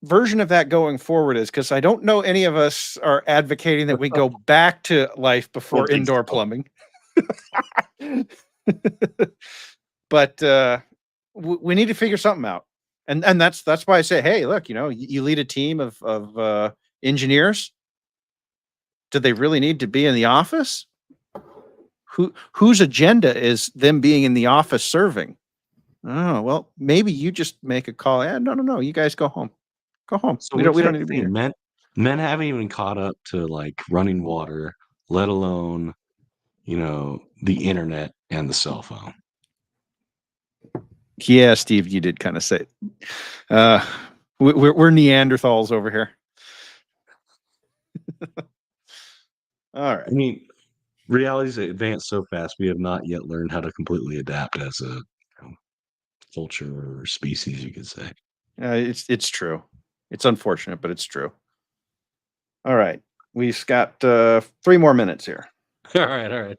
version of that going forward is, because I don't know any of us are advocating that we go back to life before indoor plumbing. But we need to figure something out, and that's why I say, hey, look, you lead a team of engineers. Do they really need to be in the office? Whose agenda is them being in the office serving? Oh, well, maybe you just make a call. No, you guys go home. Go home. So we don't need to be here. Men haven't even caught up to like running water, let alone, the internet and the cell phone. Yeah, Steve, you did kind of say it. We're Neanderthals over here. All right. I mean, reality's advanced so fast, we have not yet learned how to completely adapt as a culture or species, you could say. It's true. It's unfortunate, but it's true. All right. We've got 3 more minutes here. All right.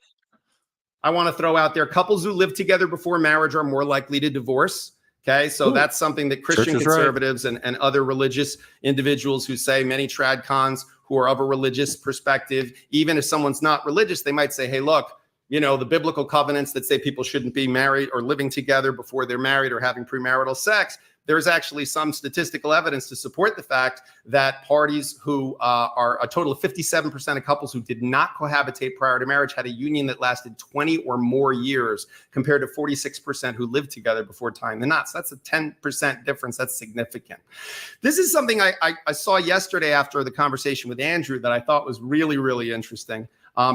I want to throw out there, couples who live together before marriage are more likely to divorce. Okay, so that's something that Christian conservatives and other religious individuals who say, many tradcons who are of a religious perspective, even if someone's not religious, they might say, hey, look, the biblical covenants that say people shouldn't be married or living together before they're married or having premarital sex. There's actually some statistical evidence to support the fact that parties who are a total of 57% of couples who did not cohabitate prior to marriage had a union that lasted 20 or more years, compared to 46% who lived together before tying the knot. So that's a 10% difference. That's significant. This is something I saw yesterday after the conversation with Andrew that I thought was really, really interesting,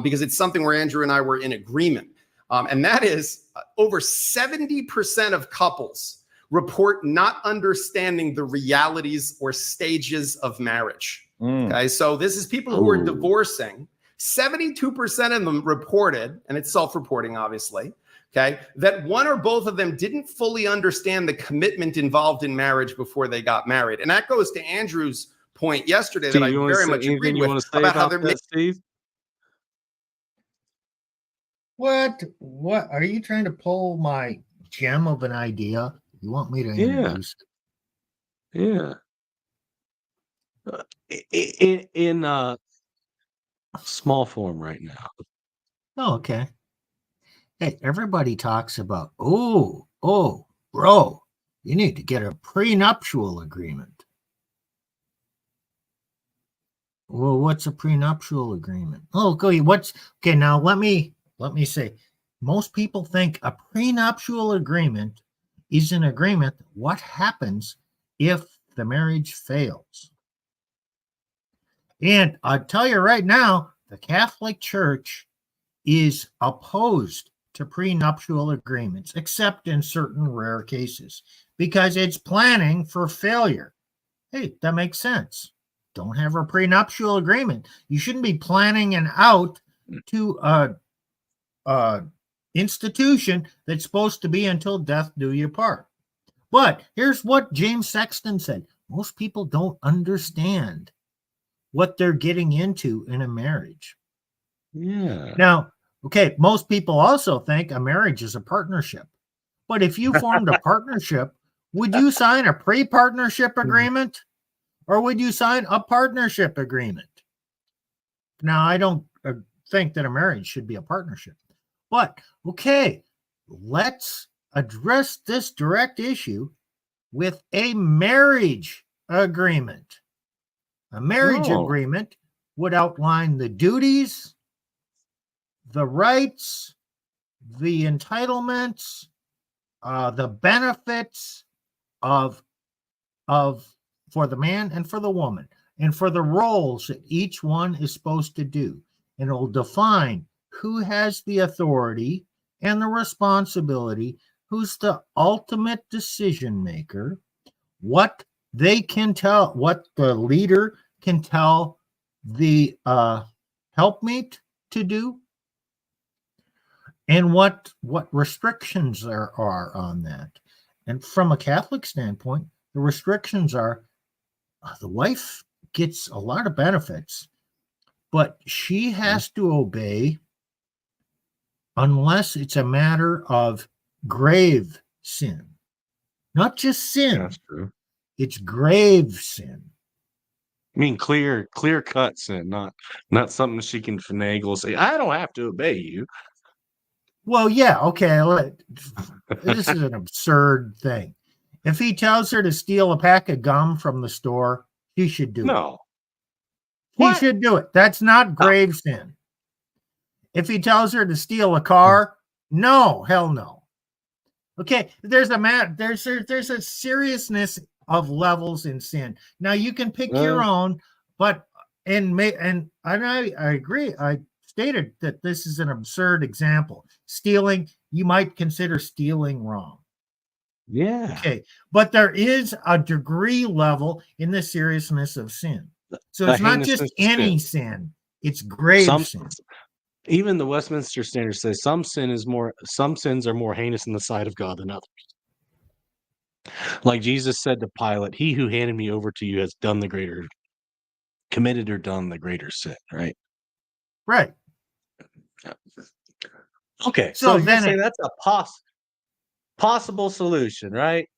because it's something where Andrew and I were in agreement. And that is over 70% of couples report not understanding the realities or stages of marriage. Okay, so this is people who are divorcing. 72% of them reported, and it's self-reporting, obviously, okay, that one or both of them didn't fully understand the commitment involved in marriage before they got married. And that goes to Andrew's point yesterday Steve, that I you want to very say much anything agreed you with want to say about how about they're that, Steve? What are you trying to pull my gem of an idea? You want me to introduce it? Yeah. In small form right now. Oh, okay. Hey, everybody talks about, bro, you need to get a prenuptial agreement. Well, what's a prenuptial agreement? Oh, okay, now let me say, most people think a prenuptial agreement is an agreement. What happens if the marriage fails? And I'll tell you right now, the Catholic Church is opposed to prenuptial agreements, except in certain rare cases, because it's planning for failure. Hey, that makes sense. Don't have a prenuptial agreement. You shouldn't be planning an out to a institution that's supposed to be until death do you part. But here's what James Sexton said. Most people don't understand what they're getting into in a marriage. Yeah. Now, okay, most people also think a marriage is a partnership. But if you formed a partnership, would you sign a pre-partnership agreement or would you sign a partnership agreement? Now, I don't think that a marriage should be a partnership. But, okay, let's address this direct issue with a marriage agreement. A marriage agreement would outline the duties, the rights, the entitlements, the benefits of for the man and for the woman, and for the roles that each one is supposed to do. And it will define who has the authority and the responsibility, who's the ultimate decision maker, what they can tell, what the leader can tell the helpmate to do, and what restrictions there are on that. And from a Catholic standpoint, the restrictions are the wife gets a lot of benefits, but she has to obey unless it's a matter of grave sin. Not just sin. That's true. It's grave sin. I mean, clear cut sin, not something she can finagle, say, I don't have to obey you. Well, yeah, okay. This is an absurd thing. If he tells her to steal a pack of gum from the store, he should do it. No. He should do it. That's not grave sin. If he tells her to steal a car, no, hell no. Okay, there's a seriousness of levels in sin. Now you can pick your own, but I agree. I stated that this is an absurd example. Stealing, you might consider stealing wrong. Yeah. Okay, but there is a degree level in the seriousness of sin. So it's not just any sin; it's grave sin. Even the Westminster Standard says some sins are more heinous in the sight of God than others. Like Jesus said to Pilate, "He who handed me over to you has committed or done the greater sin." Right. Right. Okay, so you say that's a possible solution, right?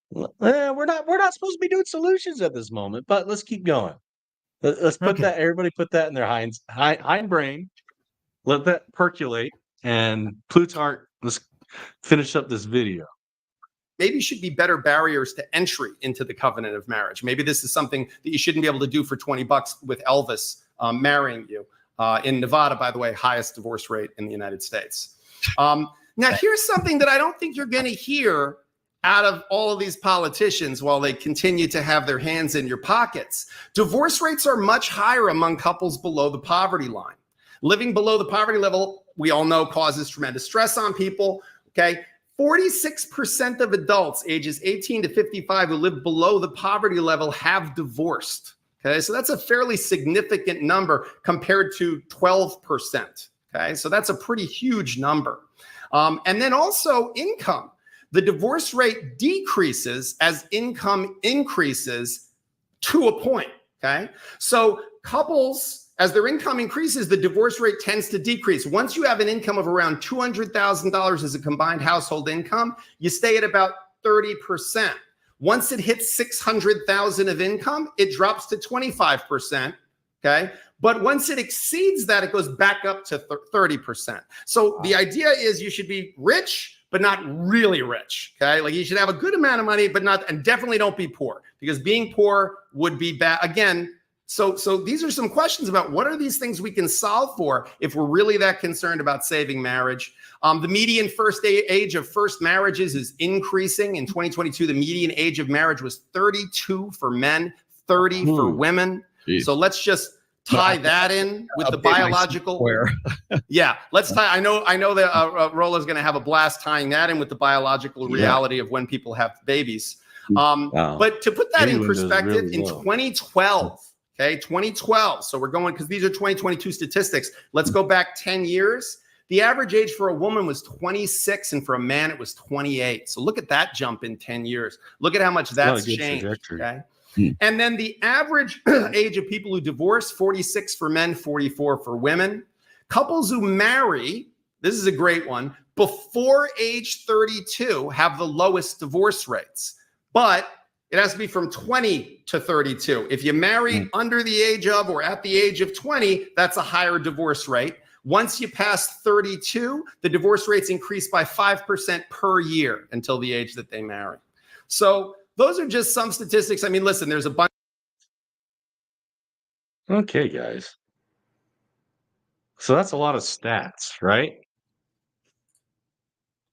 We're not supposed to be doing solutions at this moment, but let's keep going. Let's put that. Everybody put that in their hind brain. Let that percolate. And Plutarch, let's finish up this video. Maybe should be better barriers to entry into the covenant of marriage. Maybe this is something that you shouldn't be able to do for $20 with Elvis marrying you. In Nevada, by the way, highest divorce rate in the United States. Now, here's something that I don't think you're going to hear out of all of these politicians while they continue to have their hands in your pockets. Divorce rates are much higher among couples below the poverty line. Living below the poverty level, we all know, causes tremendous stress on people. Okay. 46% of adults ages 18 to 55 who live below the poverty level have divorced. Okay, so that's a fairly significant number compared to 12%. Okay, so that's a pretty huge number. And then also income. The divorce rate decreases as income increases to a point. Okay, so couples, as their income increases, the divorce rate tends to decrease. Once you have an income of around $200,000 as a combined household income, you stay at about 30%. Once it hits 600,000 of income, it drops to 25%. Okay. But once it exceeds that, it goes back up to 30%. So the idea is you should be rich, but not really rich. Okay. Like you should have a good amount of money, but not, and definitely don't be poor, because being poor would be bad. Again, so these are some questions about what are these things we can solve for if we're really that concerned about saving marriage. The median age of first marriages is increasing. In 2022, the median age of marriage was 32 for men, 30 for women. Jeez. So let's just tie that in with the biological. Yeah, let's tie. I know that Rola's going to have a blast tying that in with the biological reality of when people have babies. But to put that in perspective, in 2012. Okay, 2012. So we're going, because these are 2022 statistics. Let's go back 10 years. The average age for a woman was 26, and for a man, it was 28. So look at that jump in 10 years. Look at how much that's changed. Okay. And then the average age of people who divorce, 46 for men, 44 for women. Couples who marry, this is a great one, before age 32 have the lowest divorce rates. But it has to be from 20 to 32. If you marry under the age of or at the age of 20, that's a higher divorce rate. Once you pass 32, the divorce rates increase by 5% per year until the age that they marry. So those are just some statistics. I mean, listen, there's a bunch. Okay, guys. So that's a lot of stats, right?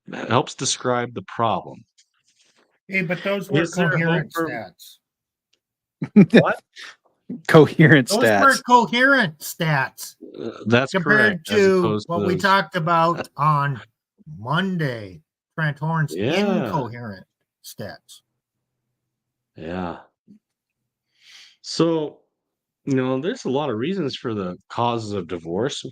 That helps describe the problem. Hey, but those were Is there coherent hope for- stats. What? Coherent Those stats. were coherent stats That's compared correct. As to opposed what to we those- talked about on Monday. Trent Horn's Yeah. incoherent stats. Yeah. So, there's a lot of reasons for the causes of divorce.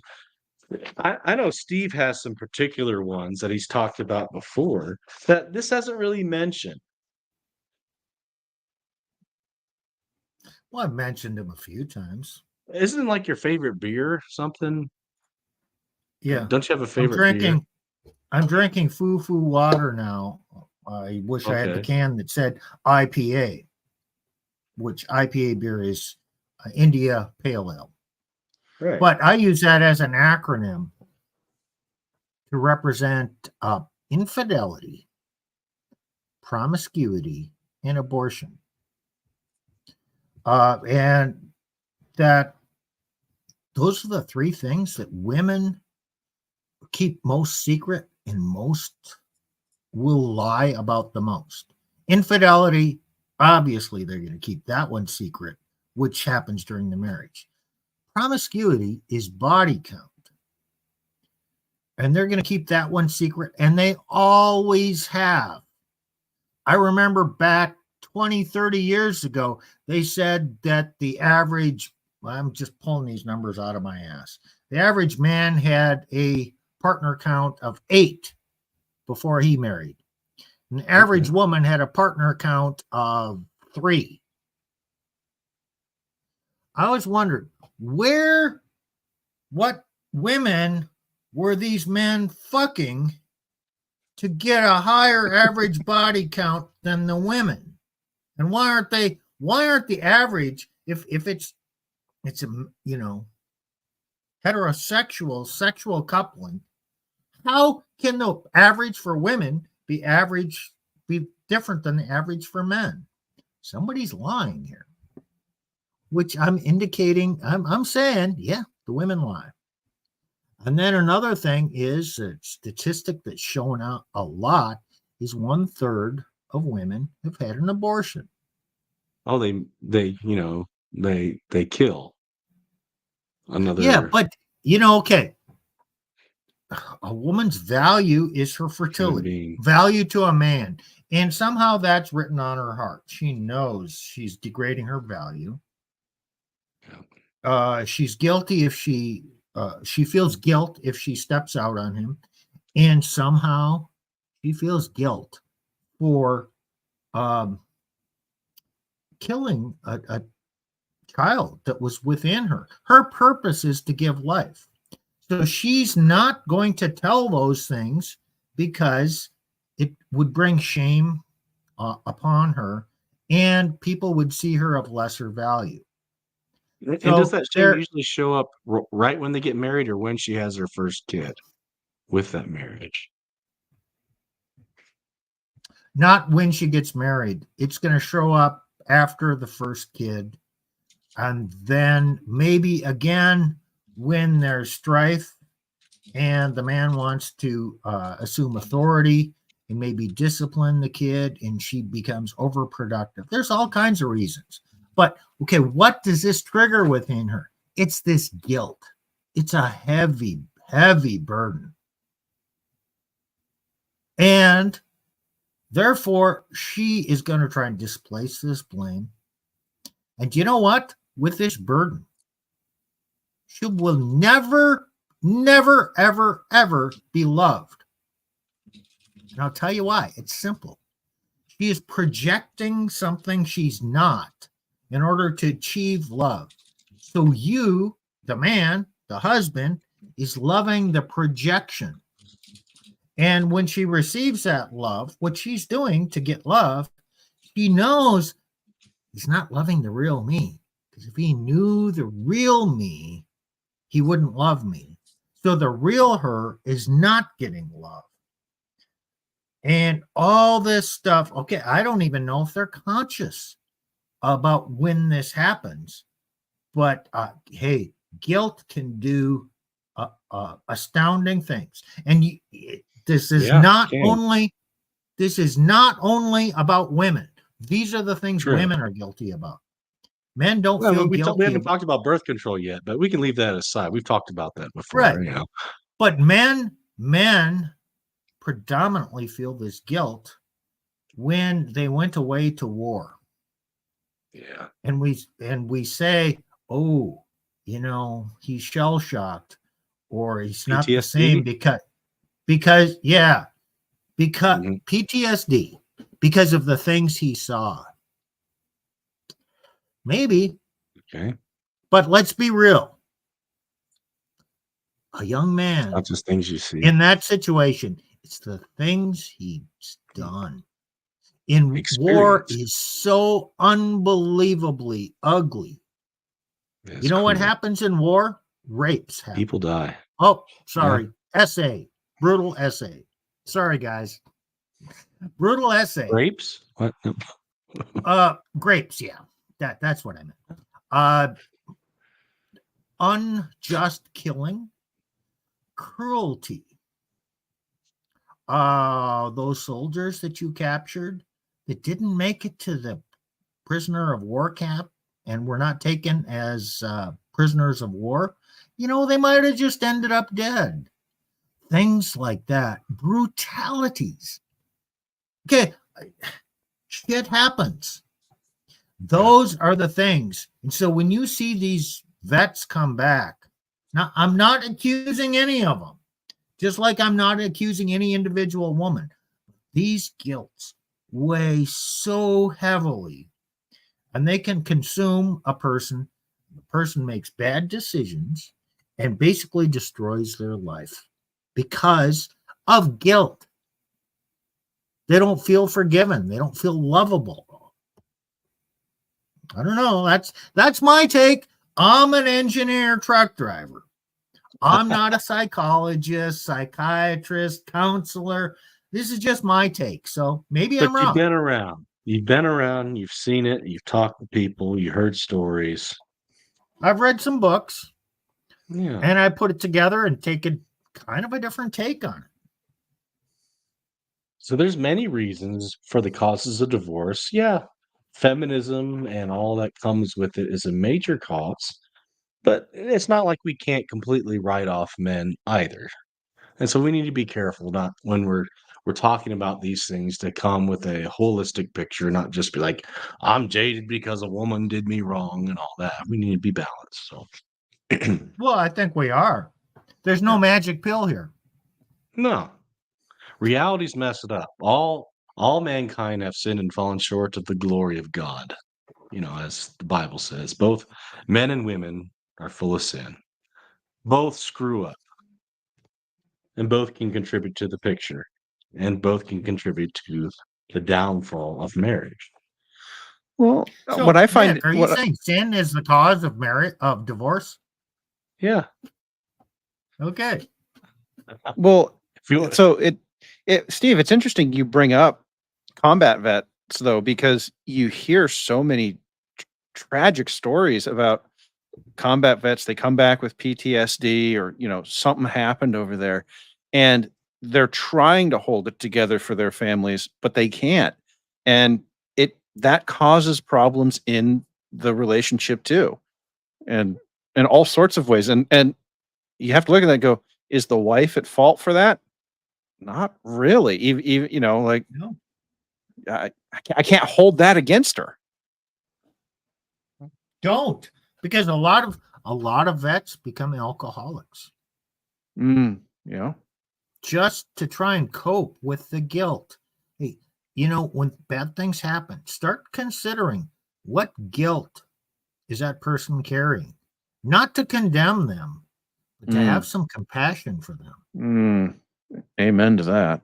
I know Steve has some particular ones that he's talked about before that this hasn't really mentioned. Well, I've mentioned them a few times. Isn't like your favorite beer something? Yeah. Don't you have a I'm favorite beer? drinking foo-foo water now. I wish I had the Okay. can that said IPA, which IPA beer is India Pale Ale. Right. But I use that as an acronym to represent infidelity, promiscuity, and abortion. And that those are the three things that women keep most secret and most will lie about the most. Infidelity, obviously, they're going to keep that one secret, which happens during the marriage. Promiscuity is body count. And they're going to keep that one secret, and they always have. I remember back 20, 30 years ago, they said that the average, I'm just pulling these numbers out of my ass. The average man had a partner count of 8 before he married. An average woman had a partner count of 3. I always wondered what women were these men fucking to get a higher average body count than the women? And why aren't the average, if it's a heterosexual sexual coupling, how can the average for women be different than the average for men? Somebody's lying here, which I'm indicating, I'm saying, yeah, the women lie. And then another thing is a statistic that's shown out a lot is 1/3 of women have had an abortion. Oh, they kill another. Yeah, but okay. a woman's value is her Human fertility, being. value to a man. And somehow that's written on her heart. She knows she's degrading her value. She's guilty if she feels guilt if she steps out on him. And somehow she feels guilt for killing a child that was within her. Her purpose is to give life. So she's not going to tell those things because it would bring shame upon her and people would see her of lesser value. And So does that shame there, usually show up right when they get married or when she has her first kid with that marriage? not when she gets married. It's going to show up after the first kid. And then maybe again when there's strife and the man wants to assume authority and maybe discipline the kid and she becomes overproductive. There's all kinds of reasons. But okay, what does this trigger within her? It's this guilt. It's a heavy, heavy burden. And therefore, she is going to try and displace this blame. And you know what? With this burden, she will never, never, ever, ever be loved. And I'll tell you why. It's simple. She is projecting something she's not in order to achieve love. So you, the man, the husband, is loving the projection. And when she receives that love, what she's doing to get love, she knows he's not loving the real me. Because if he knew the real me, he wouldn't love me. So the real her is not getting love. And all this stuff, okay, I don't even know if they're conscious about when this happens. But hey, guilt can do astounding things. And this is not only about women. These are the things women are guilty about. Men don't feel guilty. We haven't talked about birth control yet, but we can leave that aside. We've talked about that before. Right. You know? But men predominantly feel this guilt when they went away to war. Yeah. And we say, oh, you know, he's shell shocked or he's not the same because PTSD, because of the things he saw. Maybe. Okay. But let's be real. A young man, not just things you see in that situation, it's the things he's done. In war is so unbelievably ugly. You know what happens in war? Rapes happen. People die. Oh, sorry. Yeah. Brutal essay. Sorry, guys. Brutal essay. Grapes? What? Grapes, yeah. That's what I meant. Unjust killing, cruelty. Those soldiers that you captured that didn't make it to the prisoner of war camp and were not taken as prisoners of war, you know, they might have just ended up dead. Things like that. Brutalities. Okay, shit happens. Those are the things. And so when you see these vets come back, now I'm not accusing any of them, just like I'm not accusing any individual woman. These guilts weigh so heavily and they can consume a person. The person makes bad decisions and basically destroys their life because of guilt. They don't feel forgiven. They don't feel lovable. I don't know. That's my take. I'm an engineer truck driver. I'm not a psychologist, psychiatrist, counselor. This is just my take. So maybe I'm wrong. You've been around. You've been around. You've seen it. You've talked to people. You heard stories. I've read some books. Yeah. And I put it together and taken kind of a different take on it. So there's many reasons for the causes of divorce. Yeah. Feminism and all that comes with it is a major cause, but it's not like we can't completely write off men either. And so we need to be careful, not when we're talking about these things, to come with a holistic picture, not just be like, I'm jaded because a woman did me wrong and all that. We need to be balanced. So Well, I think we are. There's no magic pill here. no. Reality's messed up. All mankind have sinned and fallen short of the glory of God. As the Bible says, both men and women are full of sin. Both screw up, and both can contribute to the picture, and both can contribute to the downfall of marriage. Well, So, what I find, Nick, are you saying sin is the cause of divorce? Yeah. Okay. well, If you so Steve, it's interesting you bring up combat vets though, because you hear so many tragic stories about combat vets. They come back with PTSD or, something happened over there, and they're trying to hold it together for their families, but they can't. And that causes problems in the relationship too. And in all sorts of ways. And you have to look at that and go, is the wife at fault for that? Not really. Even like No. I can't hold that against her. Don't, because a lot of vets become alcoholics Yeah. just to try and cope with the guilt. Hey, when bad things happen, start considering what guilt is that person carrying. Not to condemn them, but to have some compassion for them. Amen to that.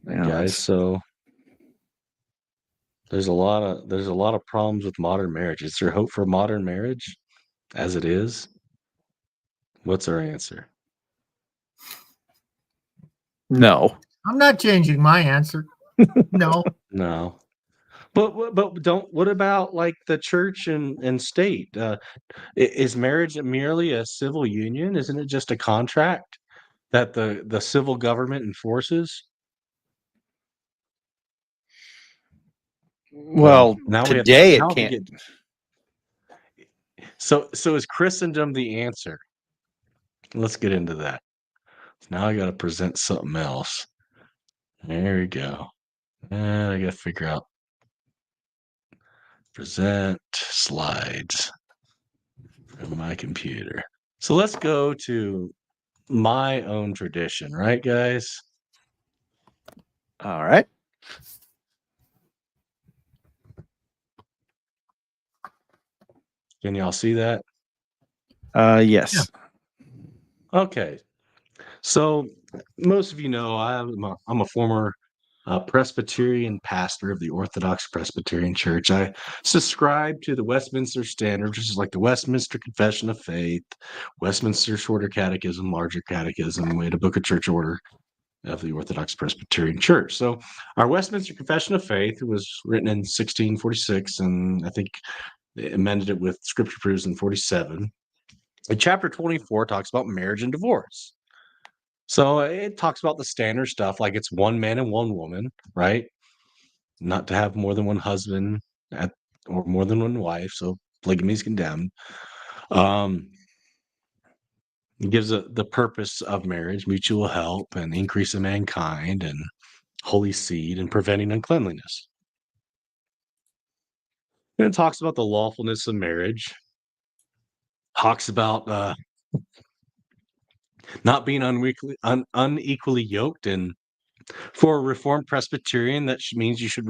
Yeah, guys, so there's a lot of problems with modern marriage. Is there hope for modern marriage as it is? What's our answer? No. I'm not changing my answer. No. No. But what about like the church and state? Is marriage merely a civil union? Isn't it just a contract that the civil government enforces? Well, now we have today it now we can't. get so is Christendom the answer? Let's get into that. Now I got to present something else. There we go. And I got to figure out present slides from my computer. So let's go to my own tradition, right, guys? All right. Can y'all see that? Yes. Yeah. Okay. So most of you know I'm a former Presbyterian pastor of the Orthodox Presbyterian Church. I subscribe to the Westminster Standard, which is like the Westminster Confession of Faith, Westminster Shorter Catechism, Larger Catechism, we had a Book of Church Order of the Orthodox Presbyterian Church. So our Westminster Confession of Faith was written in 1646, and I think they amended it with Scripture proofs in 47. And chapter 24 talks about marriage and divorce. So it talks about the standard stuff, like it's one man and one woman, right? Not to have more than one husband or more than one wife. So polygamy is condemned. It gives the purpose of marriage, mutual help and increase of mankind and holy seed and preventing uncleanliness. And it talks about the lawfulness of marriage, talks about not being unequally yoked. And for a Reformed Presbyterian, that means you should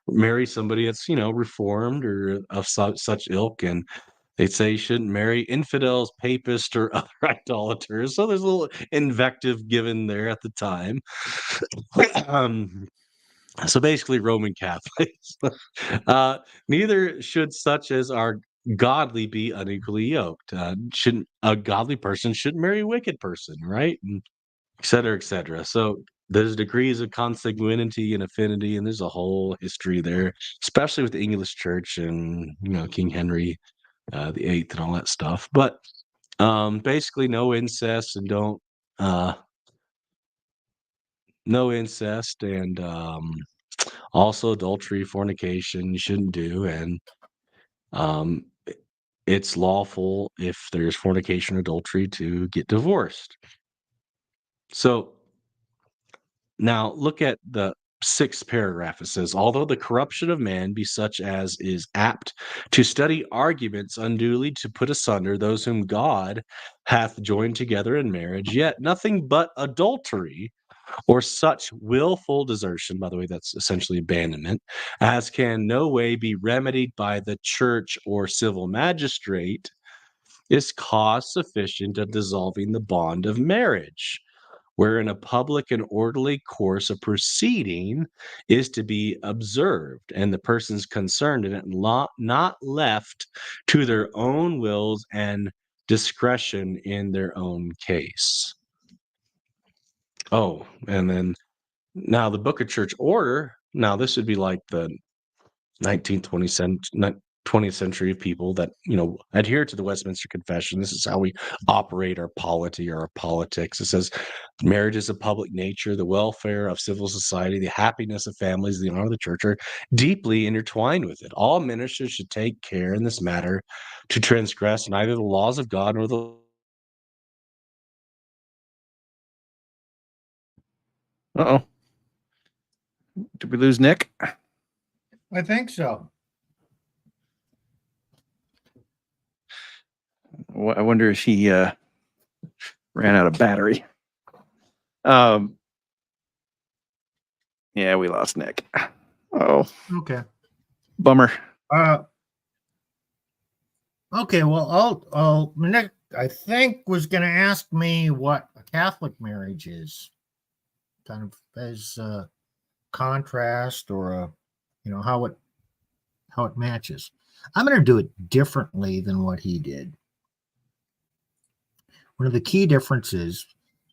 marry somebody that's, Reformed or of such ilk. And they'd say you shouldn't marry infidels, papists, or other idolaters. So there's a little invective given there at the time. So basically, Roman Catholics. Neither should such as are godly be unequally yoked. Shouldn't a godly person shouldn't marry a wicked person, right? And et cetera, et cetera. So there's degrees of consanguinity and affinity, and there's a whole history there, especially with the English Church and King Henry the Eighth and all that stuff. But basically, no incest and no incest and also adultery, fornication you shouldn't do, and it's lawful if there's fornication or adultery to get divorced. So now look at the sixth paragraph. It says, although the corruption of man be such as is apt to study arguments unduly to put asunder those whom God hath joined together in marriage, yet nothing but adultery or such willful desertion, by the way, that's essentially abandonment, as can no way be remedied by the church or civil magistrate, is cause sufficient of dissolving the bond of marriage, wherein a public and orderly course of proceeding is to be observed, and the persons concerned in it not left to their own wills and discretion in their own case. Oh, and then now the Book of Church Order, now this would be like the 19th, 20th century people that, adhere to the Westminster Confession. This is how we operate our polity or our politics. It says marriage is a public nature, the welfare of civil society, the happiness of families, the honor of the church are deeply intertwined with it. All ministers should take care in this matter to transgress neither the laws of God nor the Uh-oh. Did we lose Nick? I think so. I wonder if he ran out of battery. Yeah, we lost Nick. Oh, Okay. bummer. Okay, well, Nick, I think, was going to ask me what a Catholic marriage is, kind of as a contrast or how it matches. I'm going to do it differently than what he did. One of the key differences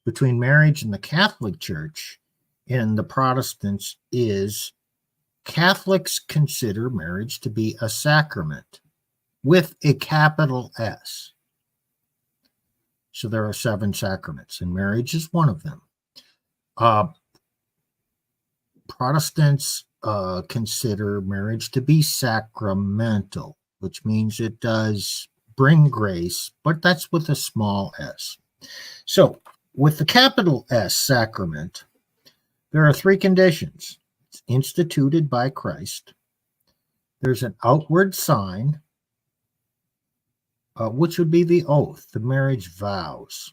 between marriage in the Catholic Church and the Protestants is Catholics consider marriage to be a sacrament with a capital S. So there are 7 sacraments, and marriage is one of them. Protestants consider marriage to be sacramental, which means it does bring grace, but that's with a small s. So with the capital S sacrament, there are 3 conditions. It's instituted by Christ. There's an outward sign, which would be the oath, the marriage vows.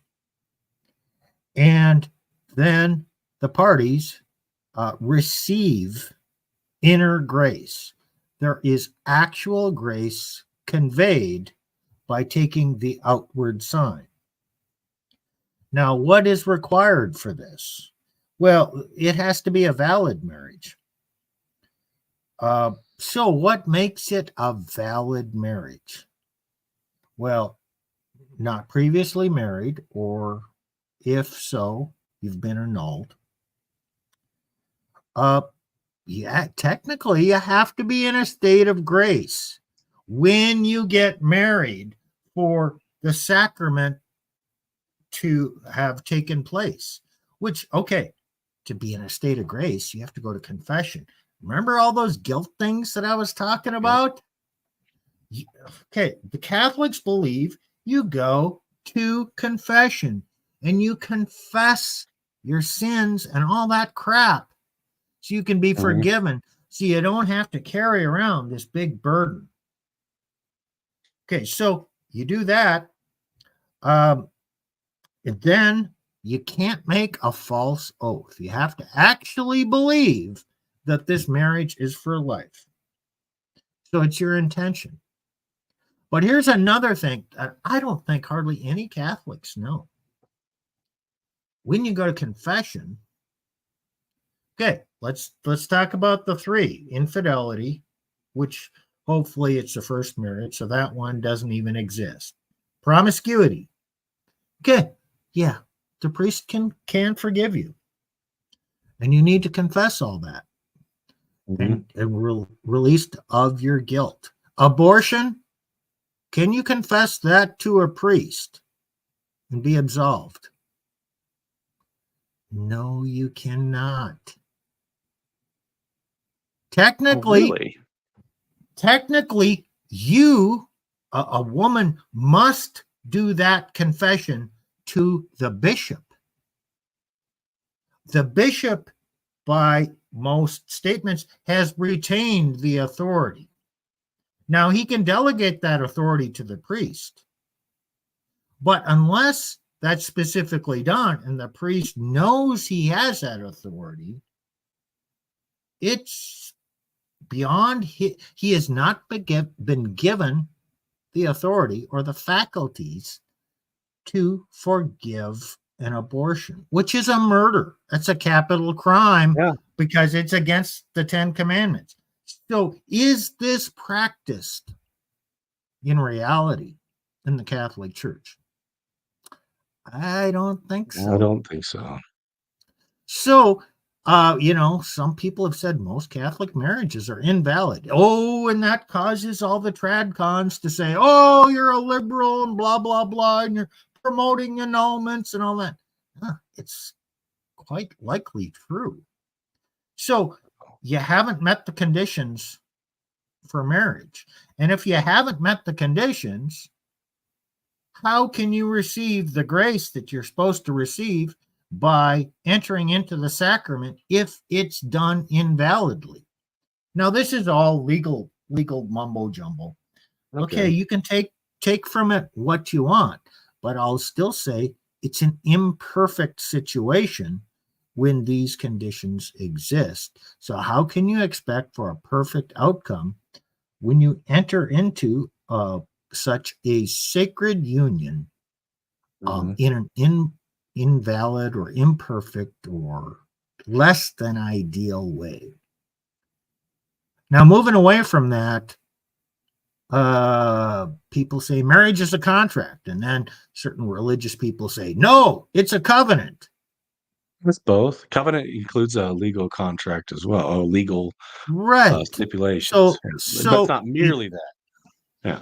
And then the parties receive inner grace. There is actual grace conveyed by taking the outward sign. Now, what is required for this? Well, it has to be a valid marriage. So what makes it a valid marriage? Well, not previously married, or if so, you've been annulled. Yeah, technically, you have to be in a state of grace when you get married for the sacrament to have taken place. Which, okay, to be in a state of grace, you have to go to confession. Remember all those guilt things that I was talking about? Okay, the Catholics believe you go to confession and you confess your sins and all that crap so you can be forgiven, so you don't have to carry around this big burden. Okay, so you do that, and then you can't make a false oath. You have to actually believe that this marriage is for life. So it's your intention. But here's another thing that I don't think hardly any Catholics know. When you go to confession, okay, let's talk about the 3. Infidelity, which hopefully it's the first marriage, so that one doesn't even exist. Promiscuity. Okay, yeah, the priest can forgive you. And you need to confess all that. And released of your guilt. Abortion, can you confess that to a priest and be absolved? No, you cannot. Technically, Oh, really? technically, you a woman must do that confession to the bishop. The bishop, by most statements, has retained the authority. Now, he can delegate that authority to the priest, but unless that's specifically done and the priest knows he has that authority, it's beyond, he has not been given the authority or the faculties to forgive an abortion, which is a murder. That's a capital crime because it's against the 10 Commandments. So is this practiced in reality in the Catholic Church? I don't think so. I don't think so. So, some people have said most Catholic marriages are invalid. Oh, and that causes all the tradcons to say, oh, you're a liberal and blah, blah, blah, and you're promoting annulments and all that. It's quite likely true. So you haven't met the conditions for marriage. And if you haven't met the conditions, how can you receive the grace that you're supposed to receive by entering into the sacrament if it's done invalidly? Now, this is all legal mumbo jumbo. Okay, you can take from it what you want, but I'll still say it's an imperfect situation when these conditions exist. So how can you expect for a perfect outcome when you enter into such a sacred union in an invalid or imperfect or less than ideal way? Now, moving away from that, people say marriage is a contract, and then certain religious people say, no, it's a covenant. It's both. Covenant includes a legal contract as well, legal stipulations. So but it's not merely that. Yeah.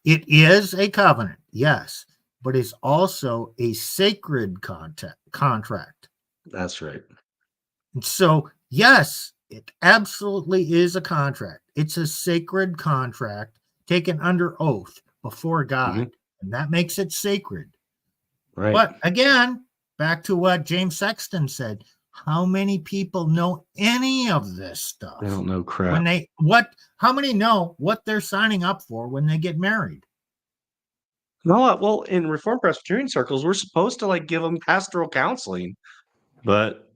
It is a covenant, yes, but it's also a sacred contract. That's right. And so, yes, it absolutely is a contract. It's a sacred contract taken under oath before God, and that makes it sacred. Right. But again, back to what James Sexton said, how many people know any of this stuff? They don't know crap. How many know what they're signing up for when they get married? No, well, in Reformed Presbyterian circles, we're supposed to give them pastoral counseling, but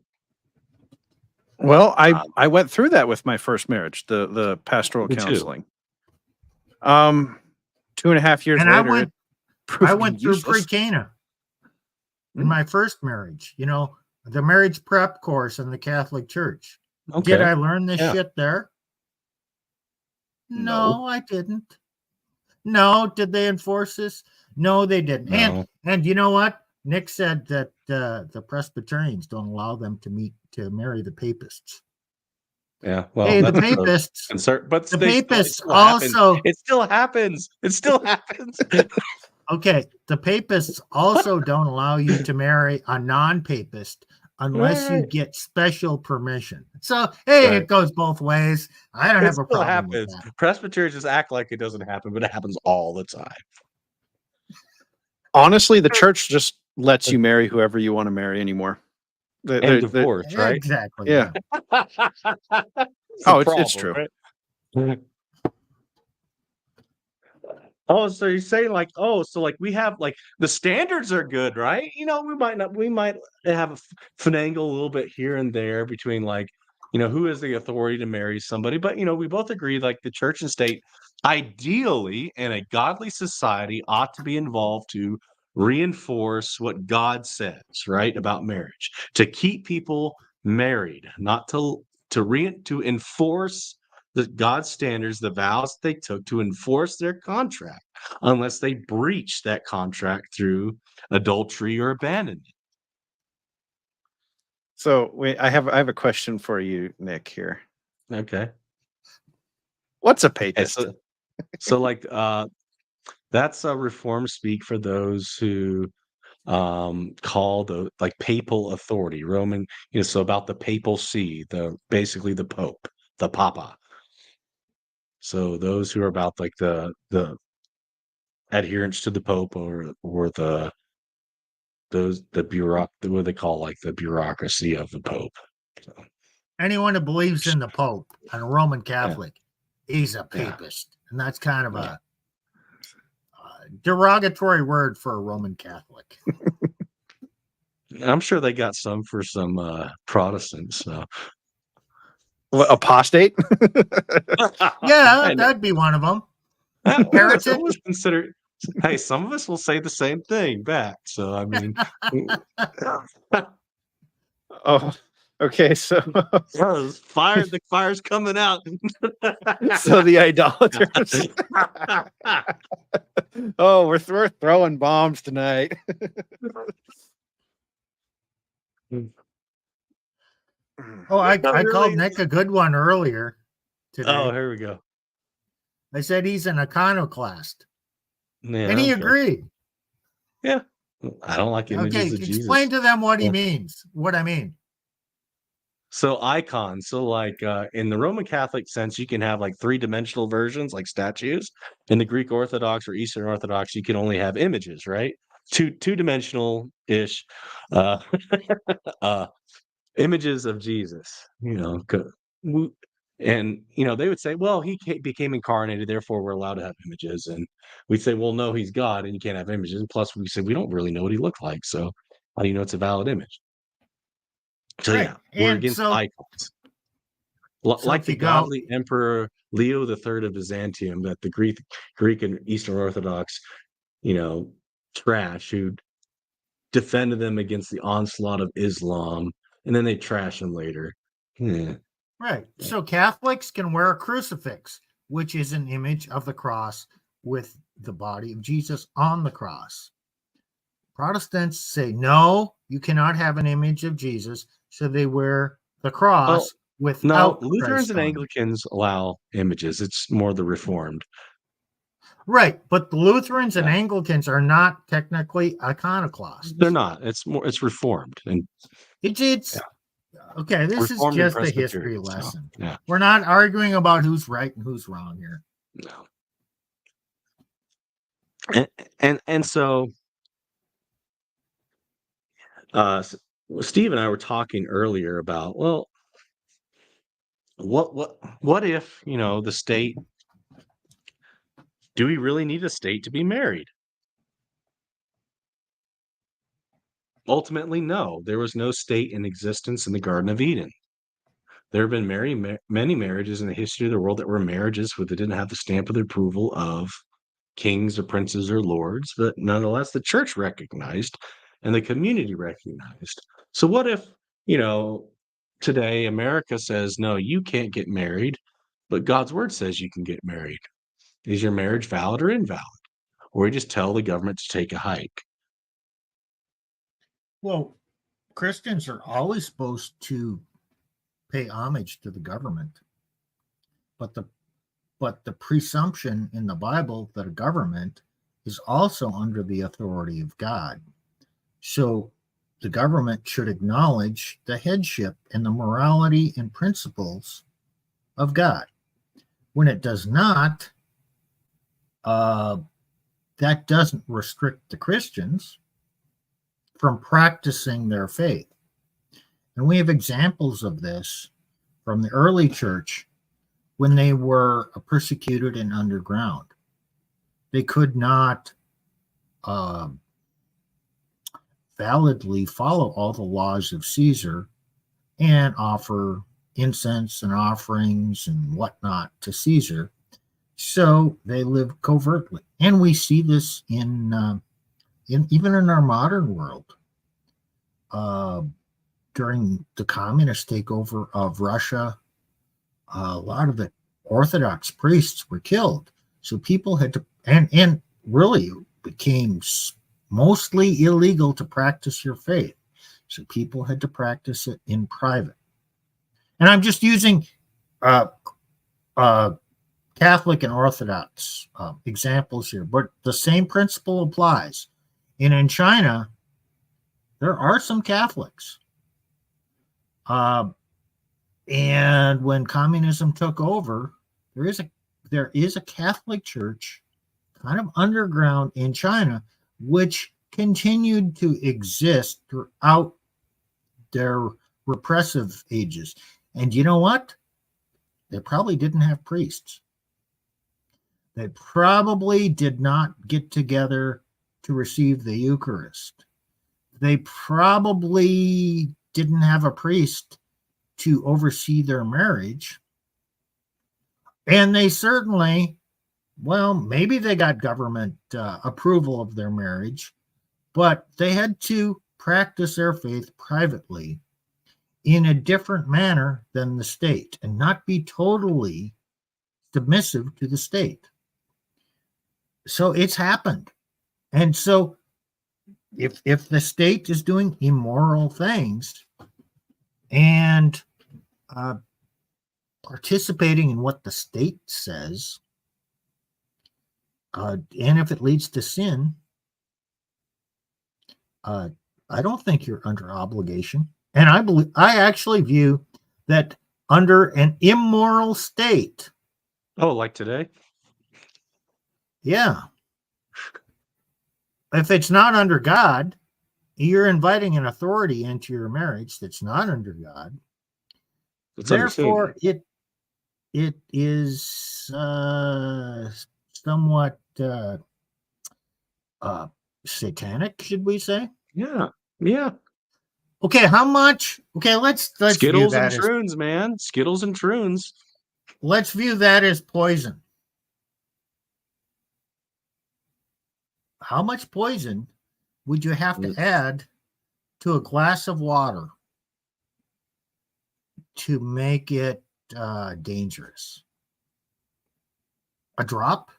well, I went through that with my first marriage, the pastoral counseling. 2.5 years later, I went through pre-Cana in my first marriage. The marriage prep course in the Catholic Church. Okay. Did I learn this shit there? No, I didn't. No, did they enforce this? No, they didn't. No. And you know what? Nick said that the Presbyterians don't allow them to marry the Papists. Yeah, well, hey, the Papists, but the Papists also. It still happens. It still happens. Okay, the Papists also don't allow you to marry a non-Papist unless you get special permission. So, hey, it goes both ways. I don't have a problem with that. Presbyterians just act like it doesn't happen, but it happens all the time. Honestly, the church just lets you marry whoever you want to marry anymore. And divorce, right? Exactly. Yeah. It's true. Right? Oh, so you're saying we have the standards are good, right? We might have a finagle a little bit here and there between who has the authority to marry somebody, but we both agree the church and state ideally in a godly society ought to be involved to reinforce what God says, right, about marriage, to keep people married, not to enforce the God's standards, the vows they took to enforce their contract, unless they breach that contract through adultery or abandonment. So I have a question for you, Nick. Here. Okay. What's a papist? Okay, so that's a reform speak for those who call the papal authority, Roman. So about the papal see, basically the Pope, the Papa. So those who are about the adherence to the Pope or the what they call like the bureaucracy of the Pope. So, Anyone who believes in the Pope and a Roman yeah, Catholic, he's a yeah, papist, and that's kind of yeah. a derogatory word for a Roman Catholic. I'm sure they got some for some Protestants. So. What, apostate? Yeah, I know. that'd be one of them. Well, Heretic. some of us consider. Hey, some of us will say the same thing back. So I mean, Oh, okay. So, fire! The fire's coming out. so the idolaters. Oh, we're throwing bombs tonight. Oh, I Not called really. Nick a good one earlier today. Oh, here we go. I said he's an iconoclast, Yeah, and he okay. agreed. Yeah, I don't like Okay, images of explain Jesus. to them what he Yeah. means. What I mean. So icons. So like in the Roman Catholic sense, you can have like three-dimensional versions, like statues. In the Greek Orthodox or Eastern Orthodox, you can only have images, right? Two-dimensional ish uh, uh, images of Jesus. And they would say, well, he became incarnated, therefore we're allowed to have images. And we'd say, well, no, he's God, and you can't have images. And plus, we said we don't really know what he looked like, so how do you know it's a valid image? So Right. yeah, we're And against so icons. Like if the you go, godly Emperor Leo III of Byzantium, that the Greek and Eastern Orthodox, trash, who defended them against the onslaught of Islam, and then they trash them later. Yeah. right. So Catholics can wear a crucifix, which is an image of the cross with the body of Jesus on the cross. Protestants say, no, you cannot have an image of Jesus. So they wear the Well, cross no, without Lutherans Christ and on it. Anglicans allow images. It's more the Reformed. Right. But the Lutherans and Yeah. Anglicans are not technically iconoclasts. They're not. It's Reformed and It's okay. This is Reformed and just a history Presbyterian. So lesson. yeah, We're not arguing about who's right and who's wrong here. no. And so Steve and I were talking earlier about, well, what if the state? Do we really need a state to be married? Ultimately, no. There was no state in existence in the Garden of Eden. There have been many marriages in the history of the world that were marriages where they didn't have the stamp of the approval of kings or princes or lords, but nonetheless, the church recognized and the community recognized. So, what if, today America says, no, you can't get married, but God's word says you can get married? Is your marriage valid or invalid? Or we just tell the government to take a hike? Well, Christians are always supposed to pay homage to the government, but the presumption in the Bible that a government is also under the authority of God. So the government should acknowledge the headship and the morality and principles of God. When it does not, that doesn't restrict the Christians from practicing their faith. And we have examples of this from the early church when they were persecuted and underground. They could not validly follow all the laws of Caesar and offer incense and offerings and whatnot to Caesar. So they lived covertly. And we see this in even in our modern world. During the communist takeover of Russia, a lot of the Orthodox priests were killed. So people had to, and really became mostly illegal to practice your faith. So people had to practice it in private. And I'm just using Catholic and Orthodox examples here, but the same principle applies. And in China, there are some Catholics. And when communism took over, there is a Catholic church kind of underground in China, which continued to exist throughout their repressive ages. And you know what? They probably didn't have priests. They probably did not get together to receive the Eucharist. They probably didn't have a priest to oversee their marriage. And they certainly, well, maybe they got government approval of their marriage, but they had to practice their faith privately in a different manner than the state and not be totally submissive to the state. So it's happened. And so if the state is doing immoral things and participating in what the state says, and if it leads to sin, I don't think you're under obligation. And I actually view that under an immoral state. Oh, like today? Yeah. If it's not under God, you're inviting an authority into your marriage that's not under God. It's under Therefore, Satan. it is somewhat satanic, should we say? Yeah. Yeah. Okay, how much? Okay, let's view Skittles and that as troons, man. Skittles and troons. let's view that as poison. How much poison would you have to add to a glass of water to make it dangerous? A drop?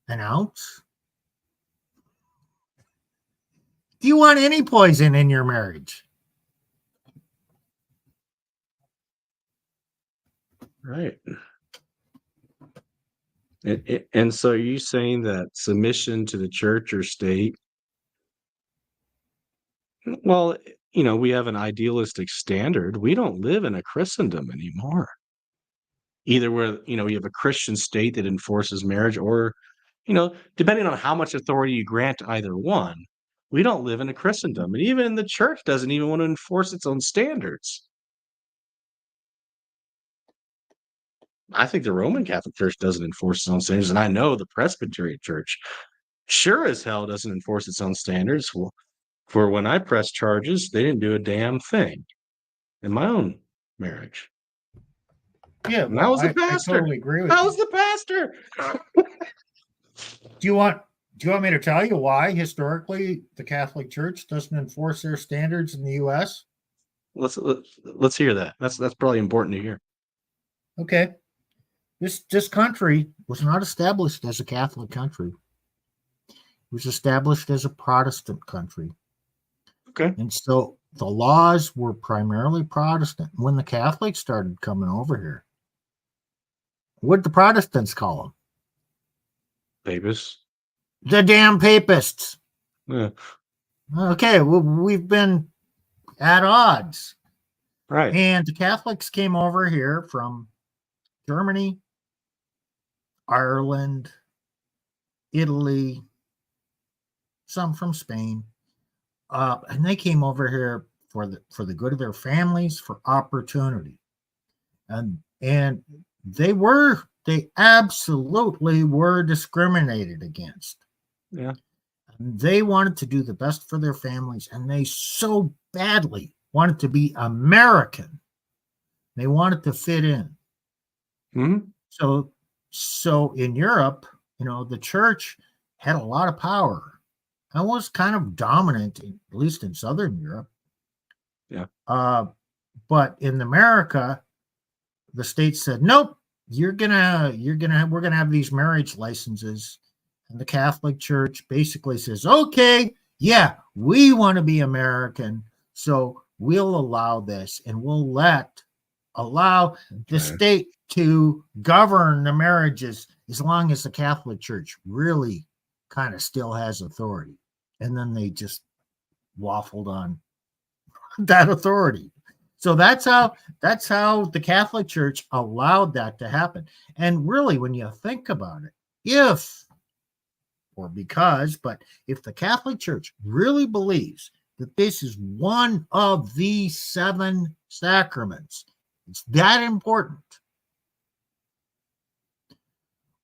An ounce? Do you want any poison in your marriage? Right. And so you saying that submission to the church or state, well, we have an idealistic standard. We don't live in a Christendom anymore. Either where, we have a Christian state that enforces marriage or, depending on how much authority you grant to either one, we don't live in a Christendom. And even the church doesn't even want to enforce its own standards. I think the Roman Catholic Church doesn't enforce its own standards, and I know the Presbyterian Church sure as hell doesn't enforce its own standards. Well, for when I pressed charges, they didn't do a damn thing in my own marriage. Yeah, And I was the pastor. I totally agree with I you. was the pastor. Do you want me to tell you why historically the Catholic Church doesn't enforce their standards in the U.S.? Let's hear that. That's probably important to hear. Okay. This country was not established as a Catholic country. It was established as a Protestant country. Okay. And so the laws were primarily Protestant. When the Catholics started coming over here, what did the Protestants call them? Papists. The damn papists. Yeah. Okay, well, we've been at odds. Right. And the Catholics came over here from Germany, Ireland, Italy, some from Spain. And they came over here for the good of their families, for opportunity. And they absolutely were discriminated against. Yeah. They wanted to do the best for their families, and they so badly wanted to be American. They wanted to fit in. Mm-hmm. So in Europe, the church had a lot of power and was kind of dominant, at least in Southern Europe. Yeah. But in America, the state said, nope, we're gonna have these marriage licenses. And the Catholic Church basically says, okay, yeah, we want to be American, so we'll allow this, and we'll allow the state to govern the marriages as long as the Catholic Church really kind of still has authority. And then they just waffled on that authority. So that's how the Catholic Church allowed that to happen. And really, when you think about it, if, or because, but if the Catholic Church really believes that this is one of the 7 sacraments, it's that important,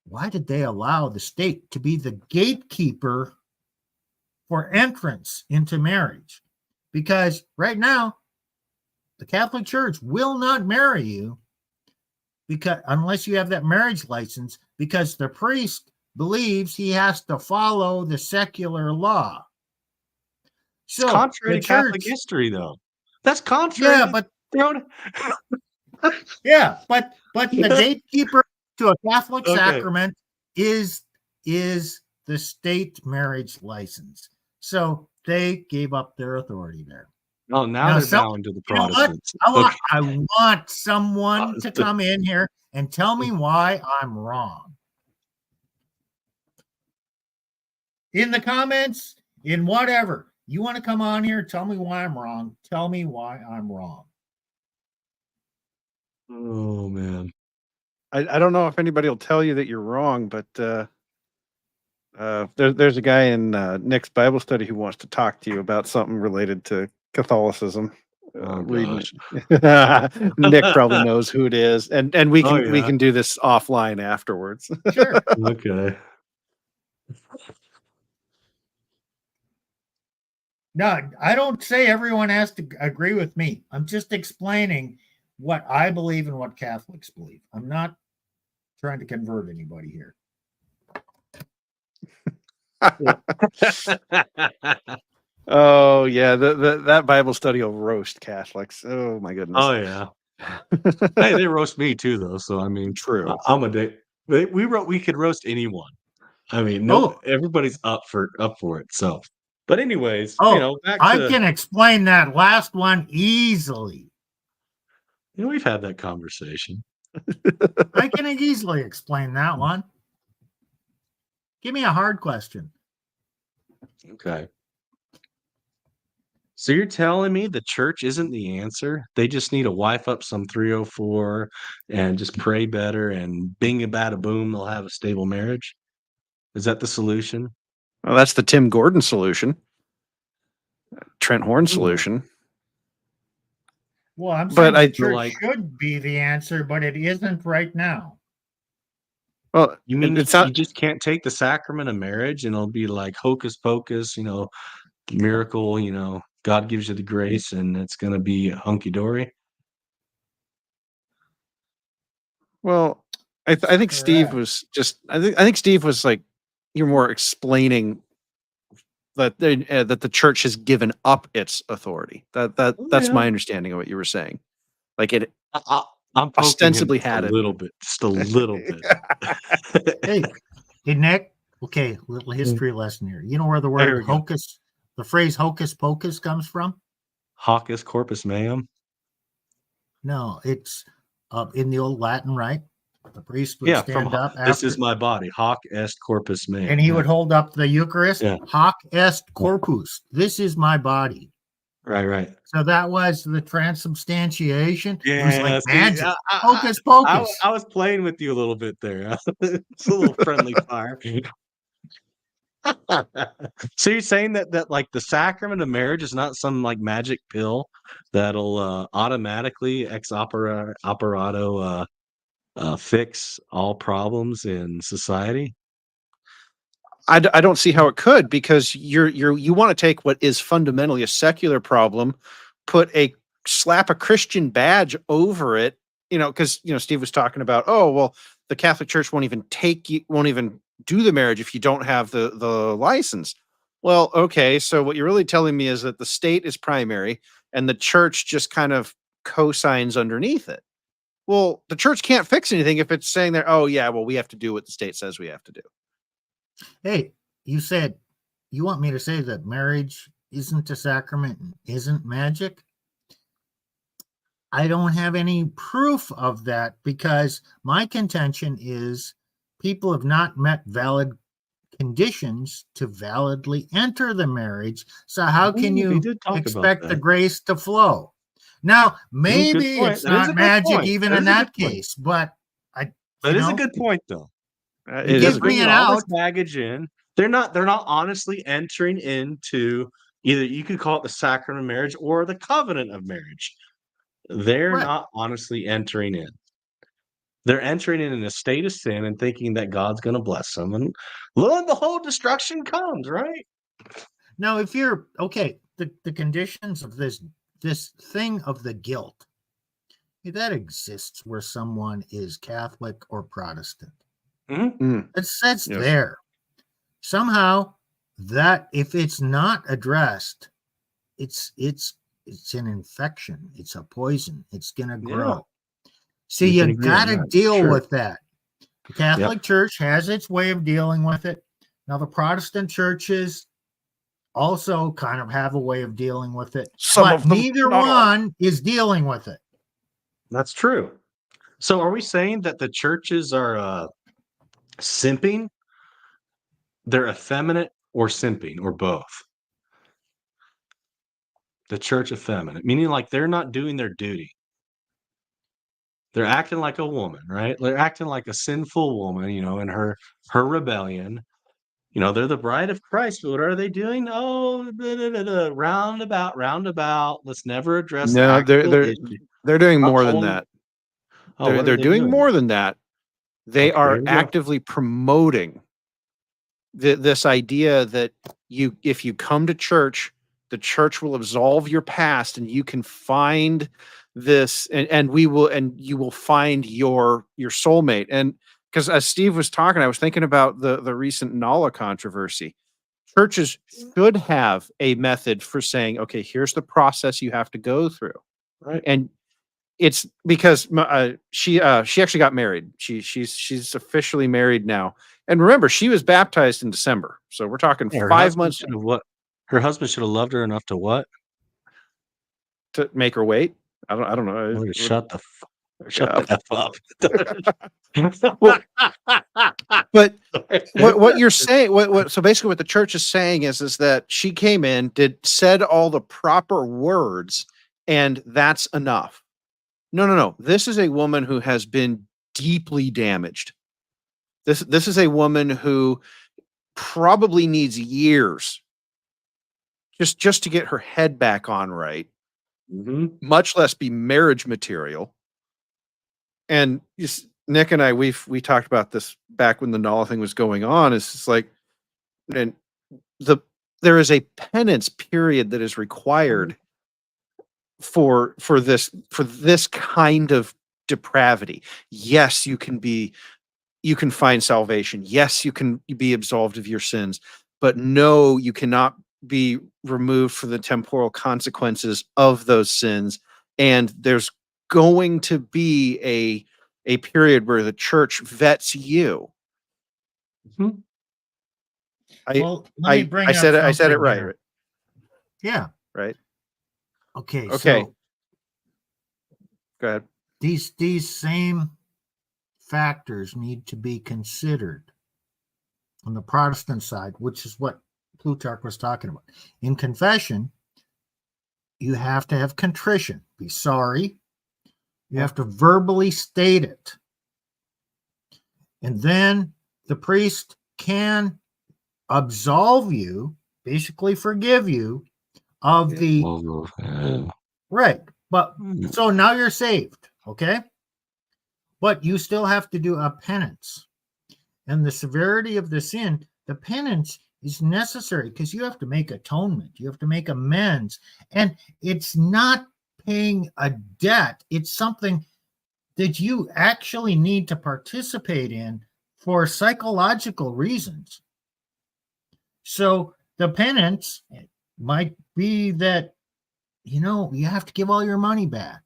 why did they allow the state to be the gatekeeper for entrance into marriage? Because right now, the Catholic Church will not marry you because unless you have that marriage license, because the priest believes he has to follow the secular law. It's So contrary the to Catholic church, history, though. That's contrary yeah, to but their own. the gatekeeper to a Catholic Okay. sacrament is the state marriage license. So they gave up their authority there. Oh, now Now, they're bowing to the you know what? Protestants. I want someone to come in here and tell me why I'm wrong. In the comments, in whatever. You want to come on here, tell me why I'm wrong. Tell me why I'm wrong. Oh, man. I don't know if anybody will tell you that you're wrong, but there's a guy in Nick's Bible study who wants to talk to you about something related to Catholicism. Oh, Reading gosh. it. Nick probably knows who it is, and we Oh, we yeah. can do this offline afterwards. Sure. Okay. No, I don't say everyone has to agree with me. I'm just explaining what I believe and what Catholics believe. I'm not trying to convert anybody here. Oh yeah, that Bible study will roast Catholics. Oh my goodness. Oh, yeah. Hey, they roast me too, though. So I mean, True. I'm a day. We could roast anyone. I mean, everybody's up for it. So, but anyways, back I to can explain that last one easily. we've had that conversation. I can easily explain that one. Give me a hard question. Okay. So you're telling me the church isn't the answer? They just need to wife up some 304 and just pray better, and bing a bada boom, they'll have a stable marriage? Is that the solution? Well, that's the Tim Gordon solution. Trent Horn Ooh. solution. Well, I'm But saying I the church like- should be the answer, but it isn't right now. Well, You mean it's you not. just can't take the sacrament of marriage and it'll be like hocus pocus, miracle, God gives you the grace and it's going to be hunky dory? Well, I think Steve Correct. was just. I think Steve was like, you're more explaining that that the church has given up its authority. That's yeah. my understanding of what you were saying. Like it I'm poking ostensibly him just had a it. little bit, just a little bit. Hey, Nick. Okay, little history lesson here. You know where the There word we go. the phrase hocus pocus comes from? Hocus corpus meum. No, it's in the old Latin, right? The priest would stand up this after, is my body. Hoc est corpus meum. and he would hold up the Eucharist. Yeah. Hoc est corpus. This is my body. Right. So that was the transubstantiation. It was like see, magic. Hocus pocus. I was playing with you a little bit there. It's a little friendly fire. So you're saying that like the sacrament of marriage is not some like magic pill that'll automatically ex operato fix all problems in society? I don't see how it could, because you want to take what is fundamentally a secular problem, slap a Christian badge over it, because Steve was talking about, oh well, the Catholic Church won't even do the marriage if you don't have the license. Well, okay, so what you're really telling me is that the state is primary and the church just kind of cosigns underneath it. Well, the church can't fix anything if it's saying that, oh yeah, well, we have to do what the state says we have to do. Hey, you said you want me to say that marriage isn't a sacrament and isn't magic? I don't have any proof of that, because my contention is people have not met valid conditions to validly enter the marriage. So how can you expect the grace to flow? Now, maybe it's not magic even in that case, but that is a good point, though. It They're is. Give me bringing an all this out. baggage in. They're not honestly entering into either, you could call it the sacrament of marriage or the covenant of marriage. They're Right. not honestly entering in. They're entering in a state of sin and thinking that God's going to bless them, and lo and behold, destruction comes. Right? Now, if you're okay, the conditions of this thing of the guilt, that exists where someone is Catholic or Protestant. Mhm. Mm, That's yes. there. Somehow, that if it's not addressed, it's an infection. It's a poison. It's gonna Yeah, grow. So we you can agree on gotta that. deal Sure. with that. The Catholic Yep. Church has its way of dealing with it. Now, the Protestant churches also kind of have a way of dealing with it, Some but of them, neither not all. one is dealing with it. That's true. So are we saying that the churches are simping? They're effeminate or simping or both? The church effeminate, meaning like they're not doing their duty. They're acting like a woman, right? They're acting like a sinful woman, in her rebellion. They're the bride of Christ, but what are they doing? Oh, roundabout, roundabout. Let's never address the No, actual issue. they're doing more than Uphold. that. Oh, what are They're they doing doing? more than that. They Okay, are here we go. actively promoting this idea that if you come to church, the church will absolve your past, and you can find this, and you will find your soulmate. And because as Steve was talking, I was thinking about the recent Nala controversy. Churches should have a method for saying, okay, here's the process you have to go through. Right. And it's because she actually got married. She's officially married now. And remember, she was baptized in December. So we're talking Yeah, 5 months her husband should have loved her enough to what? to make her wait. I don't know. Tell her to shut Yeah. the F up. Well, but what you're saying, so basically what the church is saying is that she came in, said all the proper words, and that's enough. No. This is a woman who has been deeply damaged. This is a woman who probably needs years just to get her head back on right, Mhm. much less be marriage material. And Nick and I, we talked about this back when the Nala thing was going on. It's just like, and there is a penance period that is required for this kind of depravity. Yes, you can find salvation. Yes, you can be absolved of your sins, but no, you cannot be removed from the temporal consequences of those sins. And there's going to be a period where the church vets you. Mhm. Well, let me bring up I said it something right, here. right? Yeah. Right. Okay. Okay. So Go ahead. these same factors need to be considered on the Protestant side, which is what Plutarch was talking about. In confession, you have to have contrition, be sorry. You have to verbally state it. And then the priest can absolve you, basically forgive you of the right. But so now you're saved, okay? But you still have to do a penance. And the severity of the sin, the penance is necessary because you have to make atonement. You have to make amends. And it's not paying a debt. It's something that you actually need to participate in for psychological reasons. So the penance might be that, you have to give all your money back,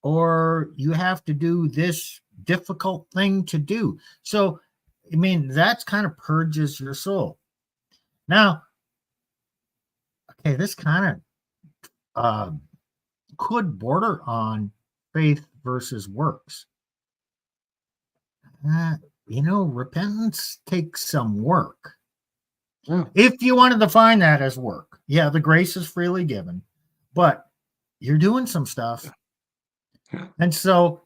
or you have to do this difficult thing to do. So, I mean, that's kind of purges your soul. Now, okay, this kind of could border on faith versus works. Repentance takes some work. Yeah. If you want to define that as work, yeah, the grace is freely given, but you're doing some stuff. Yeah. And so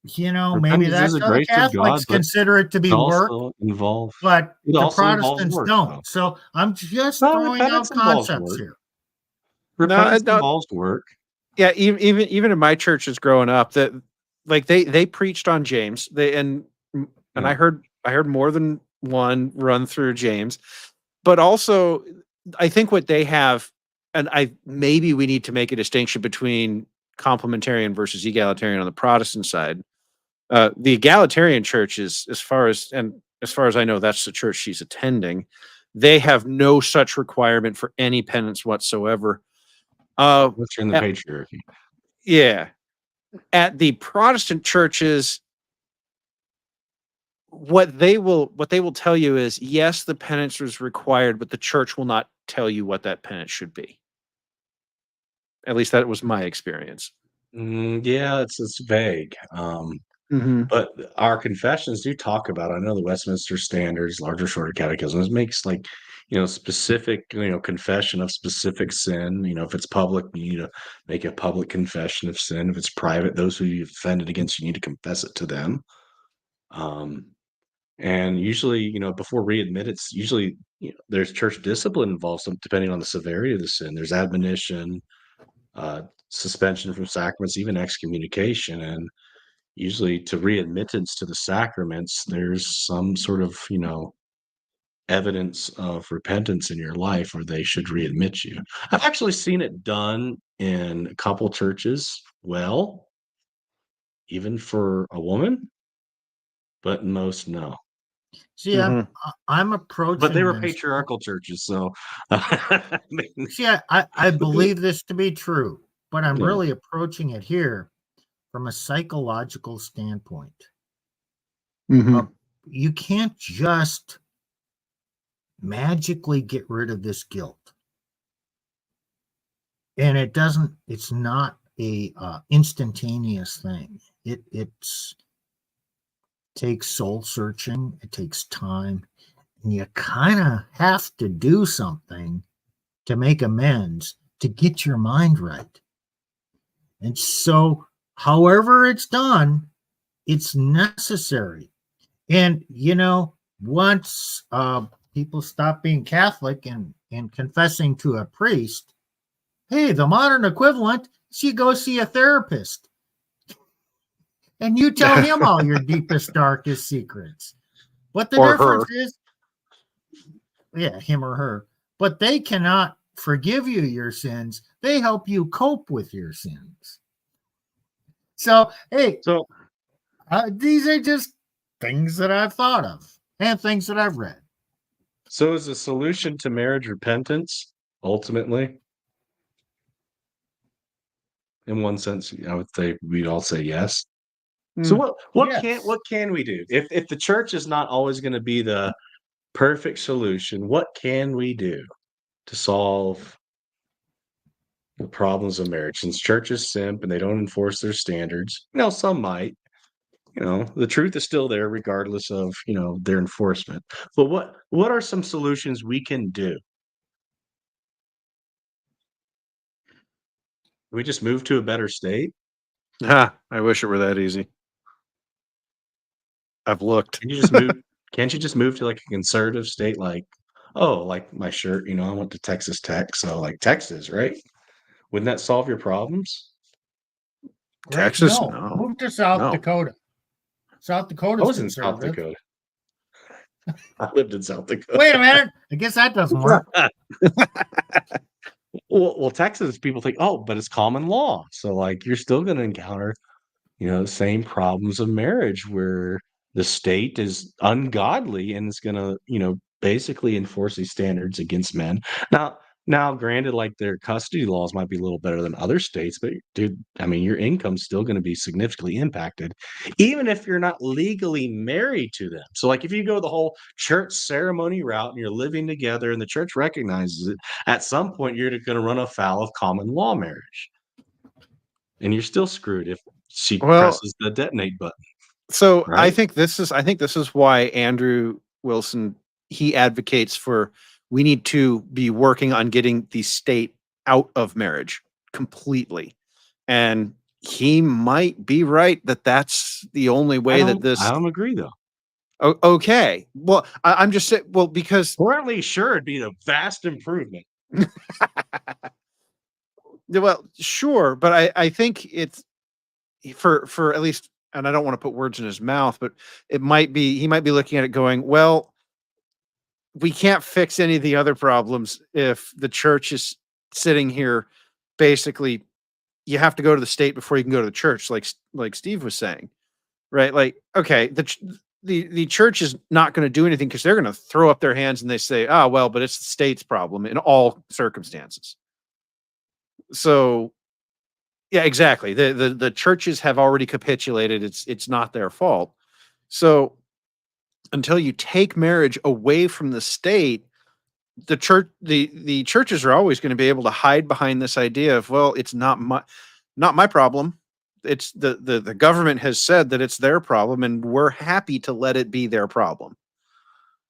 maybe Repentance is that's a how the grace of God, Catholics but consider it to it be work, also involve but it the also involves Protestants work, though. don't. So I'm just No, throwing out repentance involves concepts work. here. Repentance No, involves work. yeah, even in my churches growing up, that like they preached on James. And Yeah. I heard more than one run through James, but also I think what they have, and maybe we need to make a distinction between complementarian versus egalitarian on the Protestant side. The egalitarian church is, as far as I know, that's the church she's attending. They have no such requirement for any penance whatsoever. Unless you're in the At, patriarchy. yeah, at the Protestant churches, what they will tell you is, yes, the penance is required, but the church will not tell you what that penance should be. At least that was my experience. Yeah, it's vague. Mm-hmm. But our confessions do talk about, I know the Westminster Standards, larger, shorter catechisms makes specific, confession of specific sin. If it's public, you need to make a public confession of sin. If it's private, those who you've offended against, you need to confess it to them. And usually, before readmittance, usually, there's church discipline involved, depending on the severity of the sin. There's admonition, suspension from sacraments, even excommunication. And usually to readmittance to the sacraments, there's some sort of, evidence of repentance in your life, or they should readmit you. I've actually seen it done in a couple churches, well, even for a woman, but most no. See, I'm But approaching they were this. patriarchal churches, so I mean, See, I believe this to be true, but I'm yeah. really approaching it here from a psychological standpoint. You can't just magically get rid of this guilt, and it's not a instantaneous thing. It's takes soul searching, it takes time, and you kind of have to do something to make amends, to get your mind right. And so, however it's done, it's necessary. And once people stop being Catholic and confessing to a priest, hey, the modern equivalent is you go see a therapist and you tell him all your deepest, darkest secrets. But the Or difference her. is, yeah, him or her, but they cannot forgive you your sins. They help you cope with your sins. So, hey, So these are just things that I've thought of and things that I've read. So is the solution to marriage repentance ultimately? In one sense, I would say we'd all say yes. So Yes. what can we do? If the church is not always going to be the perfect solution, what can we do to solve the problems of marriage? Since churches simp and they don't enforce their standards, some might. The truth is still there regardless of, their enforcement. But what are some solutions we can do? We just move to a better state? I wish it were that easy. I've looked. Can you just move can't you just move to, like, a conservative state, like, oh, like my shirt, I went to Texas Tech, so, like, Texas, right? Wouldn't that solve your problems? Right. Texas? No. No. Move to South No. Dakota. South I Dakota's was in South conservative. Dakota. I lived in South Dakota. Wait a minute. I guess that doesn't work. Well, Texas, people think, oh, but it's common law. So, like, you're still going to encounter, the same problems of marriage where the state is ungodly and it's going to, basically enforce these standards against men. Now, granted, like their custody laws might be a little better than other states, but dude, I mean, your income's still going to be significantly impacted, even if you're not legally married to them. So, like, if you go the whole church ceremony route and you're living together and the church recognizes it, at some point you're going to run afoul of common law marriage, and you're still screwed if she Well, presses the detonate button, so I right? think this is why Andrew Wilson, he advocates for, we need to be working on getting the state out of marriage completely. And he might be right that that's the only way that this. I don't agree though. Okay. Well, I'm just saying. Well, because Currently, sure, it'd be a vast improvement. well, sure, but I think it's for at least, and I don't want to put words in his mouth, but he might be looking at it going, well, we can't fix any of the other problems if the church is sitting here. Basically, you have to go to the state before you can go to the church, like Steve was saying, right? Like, okay, the church is not going to do anything because they're going to throw up their hands and they say, oh, well, but it's the state's problem in all circumstances. So, yeah, exactly. The churches have already capitulated. It's not their fault. So until you take marriage away from the state, the churches are always going to be able to hide behind this idea of, well, it's not my problem. It's the government has said that it's their problem, and we're happy to let it be their problem.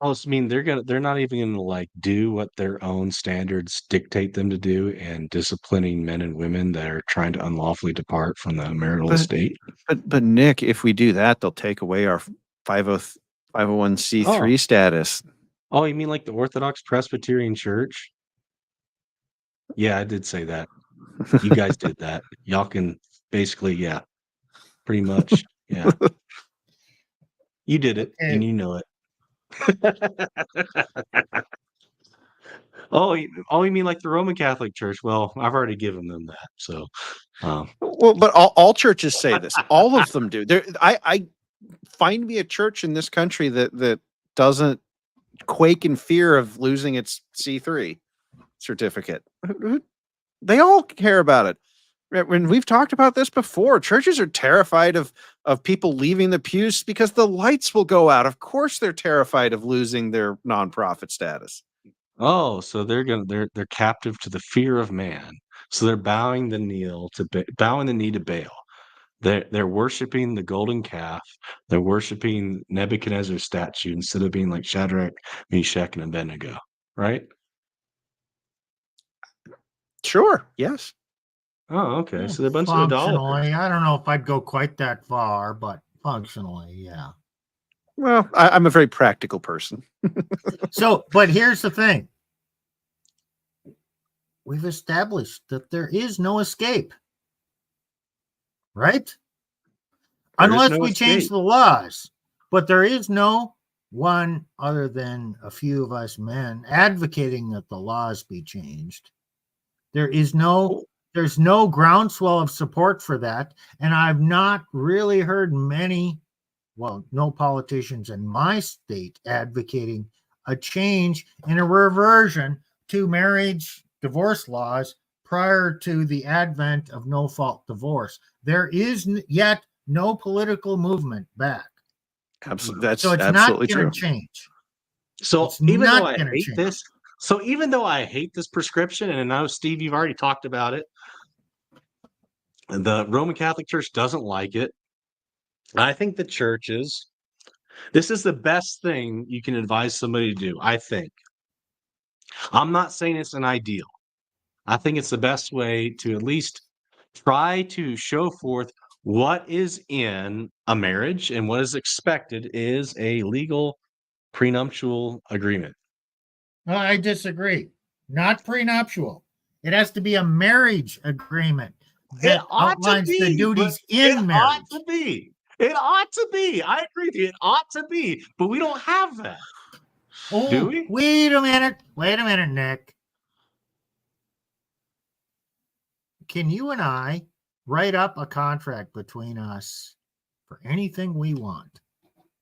I mean, they're not even gonna like do what their own standards dictate them to do, and disciplining men and women that are trying to unlawfully depart from the marital estate. But Nick, if we do that, they'll take away our 501c3 status. Oh, you mean like the Orthodox Presbyterian Church? Yeah, I did say that. You guys did that. Y'all can basically, yeah, pretty much, yeah. You did it, and you know it. Oh, you mean like the Roman Catholic Church? Well, I've already given them that. So, well, but all churches say this. All of them do. I find me a church in this country that doesn't quake in fear of losing its C3 certificate. They all care about it. When we've talked about this before, churches are terrified of people leaving the pews because the lights will go out. Of course, they're terrified of losing their nonprofit status. oh, so they're captive to the fear of man. So they're bowing the knee to Baal. They're worshiping the golden calf. They're worshiping Nebuchadnezzar's statue instead of being like Shadrach, Meshach, and Abednego, right? Sure. Yes. Oh, okay. So they're a bunch of Functionally, idolaters. I don't know if I'd go quite that far, but functionally, yeah. Well, I'm a very practical person. So, but here's the thing. We've established that there is no escape, right? Unless we change the laws. But there is no one other than a few of us men advocating that the laws be changed. There's no groundswell of support for that. And I've not really heard no politicians in my state advocating a change and a reversion to marriage divorce laws prior to the advent of no-fault divorce. There is yet no political movement back. Absolutely. That's so it's absolutely not going true. to change. So even though I hate this prescription, and I know Steve, you've already talked about it, the Roman Catholic Church doesn't like it. I think the churches, this is the best thing you can advise somebody to do, I think. I'm not saying it's an ideal. I think it's the best way to at least try to show forth what is in a marriage, and what is expected is a legal prenuptial agreement. I disagree. Not prenuptial. It has to be a marriage agreement that outlines the duties in marriage. It ought to be. I agree with you. It ought to be, but we don't have that. Oh, do we? Wait a minute, Nick. Can you and I write up a contract between us for anything we want?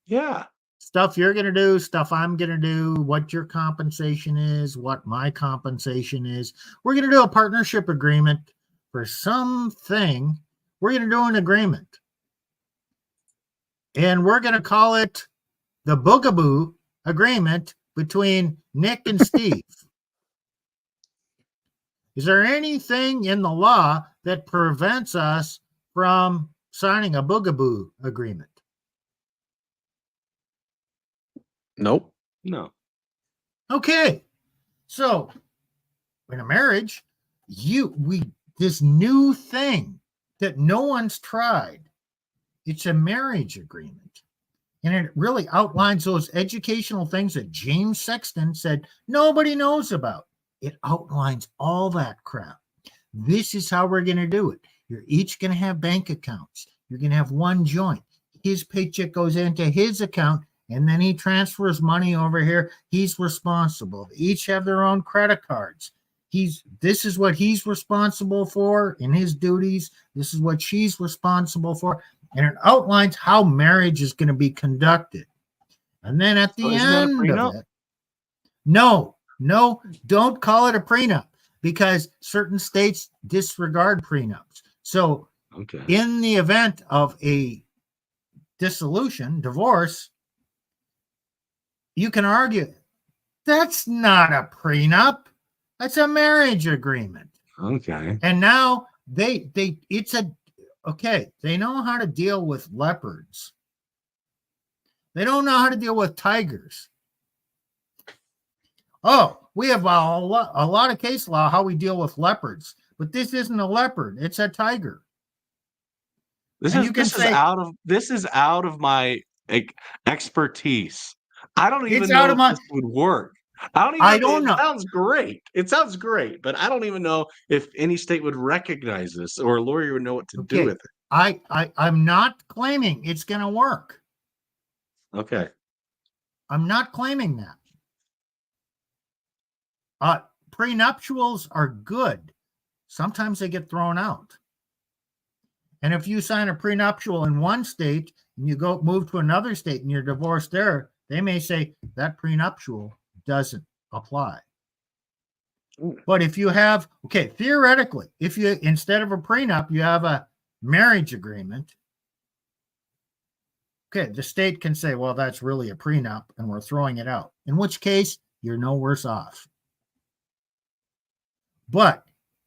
Yeah. Stuff you're going to do, stuff I'm going to do, what your compensation is, what my compensation is. We're going to do a partnership agreement for something. We're going to do an agreement. And we're going to call it the Boogaboo Agreement between Nick and Steve. Is there anything in the law that prevents us from signing a Boogaboo Agreement? Nope. No. Okay. So in a marriage, this new thing that no one's tried. It's a marriage agreement. And it really outlines those educational things that James Sexton said nobody knows about. It outlines all that crap. This is how we're going to do it. You're each going to have bank accounts. You're going to have one joint. His paycheck goes into his account, and then he transfers money over here. He's responsible. They each have their own credit cards. This is what he's responsible for in his duties. This is what she's responsible for. And it outlines how marriage is going to be conducted. And then at the end of it, no, don't call it a prenup, because certain states disregard prenups. So in the event of a dissolution, divorce, you can argue that's not a prenup. That's a marriage agreement. Okay. And now they know how to deal with leopards. They don't know how to deal with tigers. Oh, we have a lot of case law how we deal with leopards, but this isn't a leopard, it's a tiger. This is out of my expertise. I don't even know if this would work. I don't know. It sounds great. It sounds great, but I don't even know if any state would recognize this or a lawyer would know what to do with it. I'm not claiming it's going to work. Okay. I'm not claiming that. Prenuptials are good. Sometimes they get thrown out. And if you sign a prenuptial in one state and you go move to another state and you're divorced there, they may say that prenuptial doesn't apply. But if you have, theoretically, if you, instead of a prenup, you have a marriage agreement, the state can say, well, that's really a prenup and we're throwing it out, in which case you're no worse off. But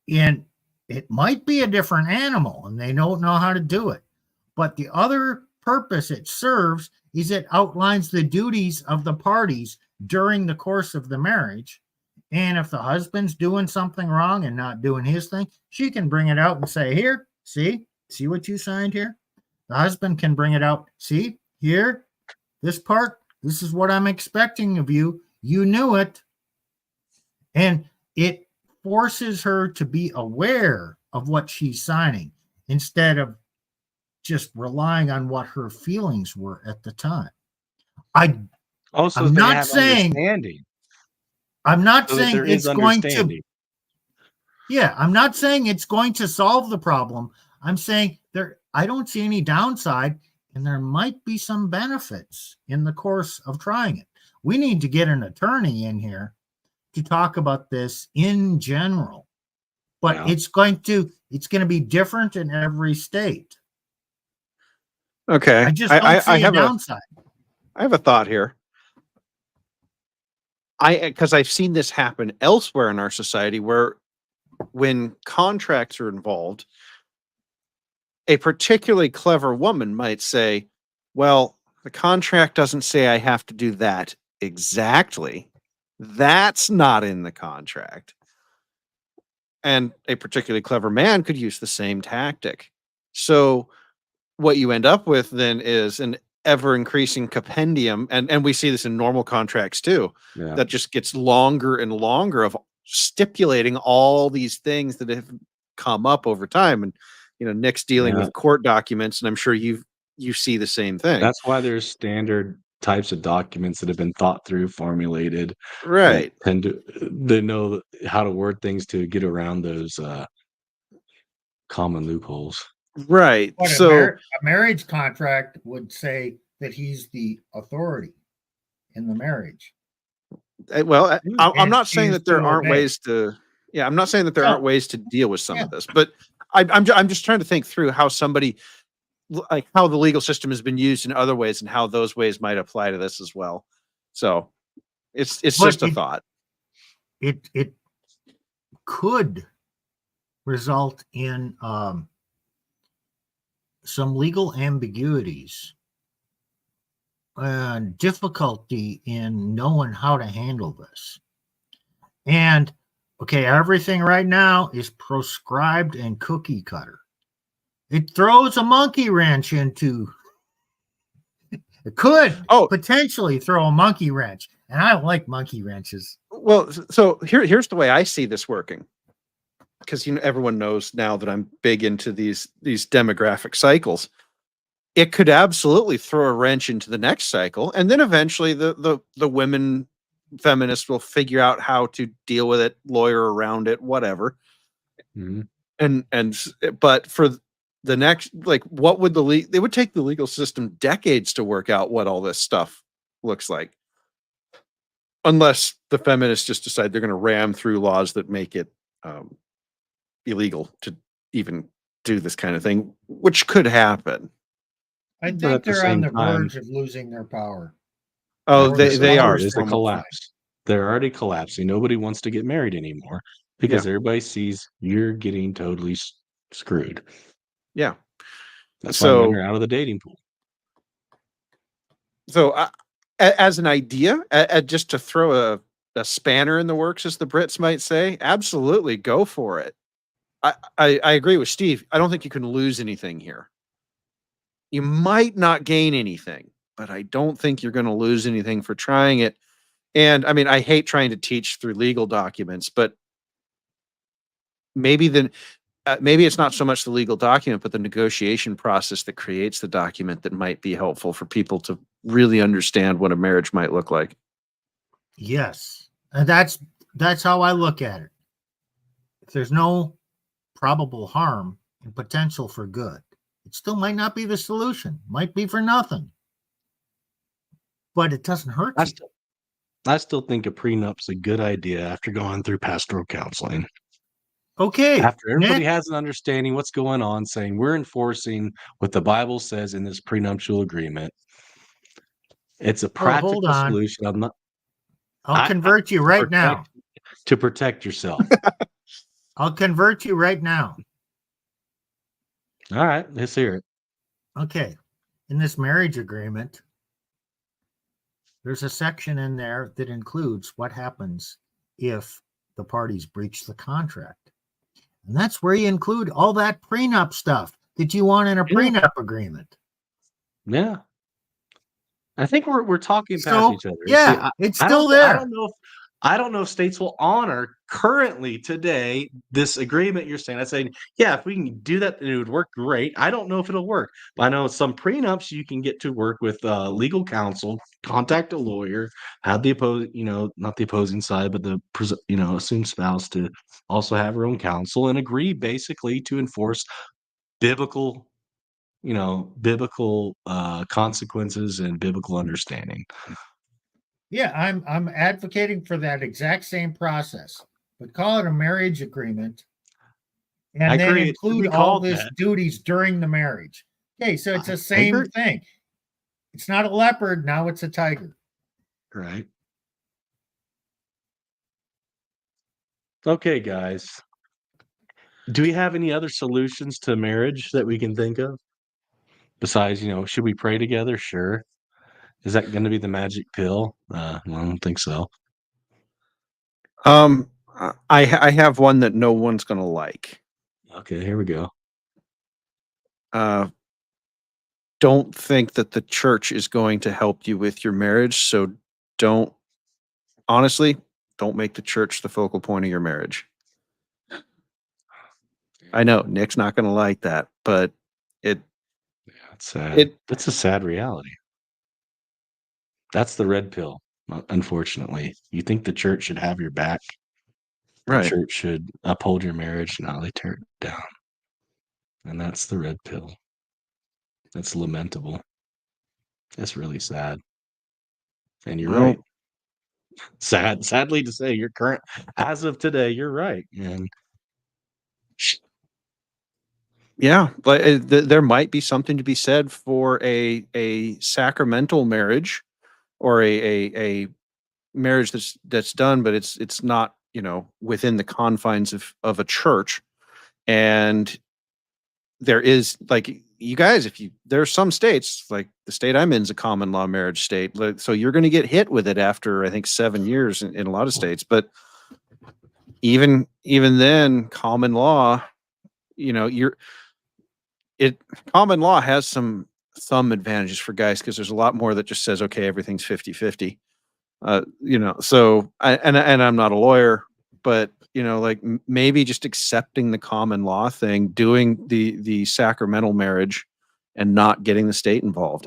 it might be a different animal and they don't know how to do it. But the other purpose it serves is it outlines the duties of the parties during the course of the marriage. And if the husband's doing something wrong and not doing his thing, she can bring it out and say, here, see what you signed here? The husband can bring it out. See here, this part, this is what I'm expecting of you. You knew it. And it forces her to be aware of what she's signing instead of just relying on what her feelings were at the time. I'm not saying it's going to. Yeah, I'm not saying it's going to solve the problem. I'm saying I don't see any downside, and there might be some benefits in the course of trying it. We need to get an attorney in here to talk about this in general, but it's going to be different in every state. Okay, I just don't see a downside. I have a thought here. Because I've seen this happen elsewhere in our society, where when contracts are involved, a particularly clever woman might say, well, the contract doesn't say I have to do that exactly. That's not in the contract. And a particularly clever man could use the same tactic. So what you end up with then is an ever increasing compendium, and we see this in normal contracts too, that just gets longer and longer of stipulating all these things that have come up over time. And Nick's dealing with court documents, and I'm sure you see the same thing. That's why there's standard types of documents that have been thought through, formulated, right, and they know how to word things to get around those common loopholes. Right. But so a marriage contract would say that he's the authority in the marriage. Well, I'm not saying that there aren't ways to. Yeah, I'm not saying that there aren't ways to deal with some of this, but I'm just trying to think through how how the legal system has been used in other ways and how those ways might apply to this as well. So it's just a thought. It could result in some legal ambiguities and difficulty in knowing how to handle this. And everything right now is proscribed and cookie cutter. It throws a monkey wrench into. It could potentially throw a monkey wrench, and I don't like monkey wrenches. Well, so here's the way I see this working, because everyone knows now that I'm big into these demographic cycles. It could absolutely throw a wrench into the next cycle, and then eventually the women feminists will figure out how to deal with it, lawyer around it, whatever. Mm-hmm. But for the next, like, what would they would take the legal system decades to work out what all this stuff looks like, unless the feminists just decide they're going to ram through laws that make it illegal to even do this kind of thing, which could happen. I think they're on the verge of losing their power. Oh, they are. It's a collapse. They're already collapsing. Nobody wants to get married anymore because everybody sees you're getting totally screwed. Yeah. That's why men are out of the dating pool. So as an idea, just to throw a spanner in the works, as the Brits might say, absolutely go for it. I agree with Steve. I don't think you can lose anything here. You might not gain anything, but I don't think you're going to lose anything for trying it. And I mean, I hate trying to teach through legal documents, but maybe it's not so much the legal document, but the negotiation process that creates the document that might be helpful for people to really understand what a marriage might look like. Yes. And that's how I look at it. If there's no probable harm and potential for good, it still might not be the solution. Might be for nothing. But it doesn't hurt you. I still think a prenup's a good idea after going through pastoral counseling. Okay. After everybody has an understanding what's going on, saying we're enforcing what the Bible says in this prenuptial agreement. It's a practical solution. I'll convert you right now. To protect yourself. I'll convert you right now. All right, let's hear it. Okay. In this marriage agreement, there's a section in there that includes what happens if the parties breach the contract. And that's where you include all that prenup stuff that you want in a prenup agreement. Yeah. I think we're talking past each other. Yeah, it's still there. I don't know if states will honor currently today this agreement you're saying. I'm saying, yeah, if we can do that, it would work great. I don't know if it'll work, but I know some prenups you can get to work with legal counsel, contact a lawyer, have the not the opposing side, but the assumed spouse to also have her own counsel and agree basically to enforce biblical consequences and biblical understanding. Yeah, I'm advocating for that exact same process, but call it a marriage agreement, and then include all these duties during the marriage. Okay, so it's the same thing. It's not a leopard, now it's a tiger. Right. Okay, guys. Do we have any other solutions to marriage that we can think of? Besides, should we pray together? Sure. Is that going to be the magic pill? I don't think so. I have one that no one's going to like. Okay, here we go. Don't think that the church is going to help you with your marriage. So don't make the church the focal point of your marriage. I know Nick's not going to like that, but it's sad. It's a sad reality. That's the red pill, unfortunately. You think the church should have your back. Right. The church should uphold your marriage. Now they tear it down. And that's the red pill. That's lamentable. That's really sad. And you're right. Sadly to say, you're current as of today, you're right. And yeah, but there might be something to be said for a sacramental marriage, or a marriage that's done, but it's not within the confines of a church. And there is, like, you guys, there are some states, like the state I'm in is a common law marriage state, so you're going to get hit with it after I think 7 years in a lot of states. But even then, common law, common law has some advantages for guys because there's a lot more that just says, okay, everything's 50-50. So I'm not a lawyer, but like maybe just accepting the common law thing, doing the sacramental marriage and not getting the state involved.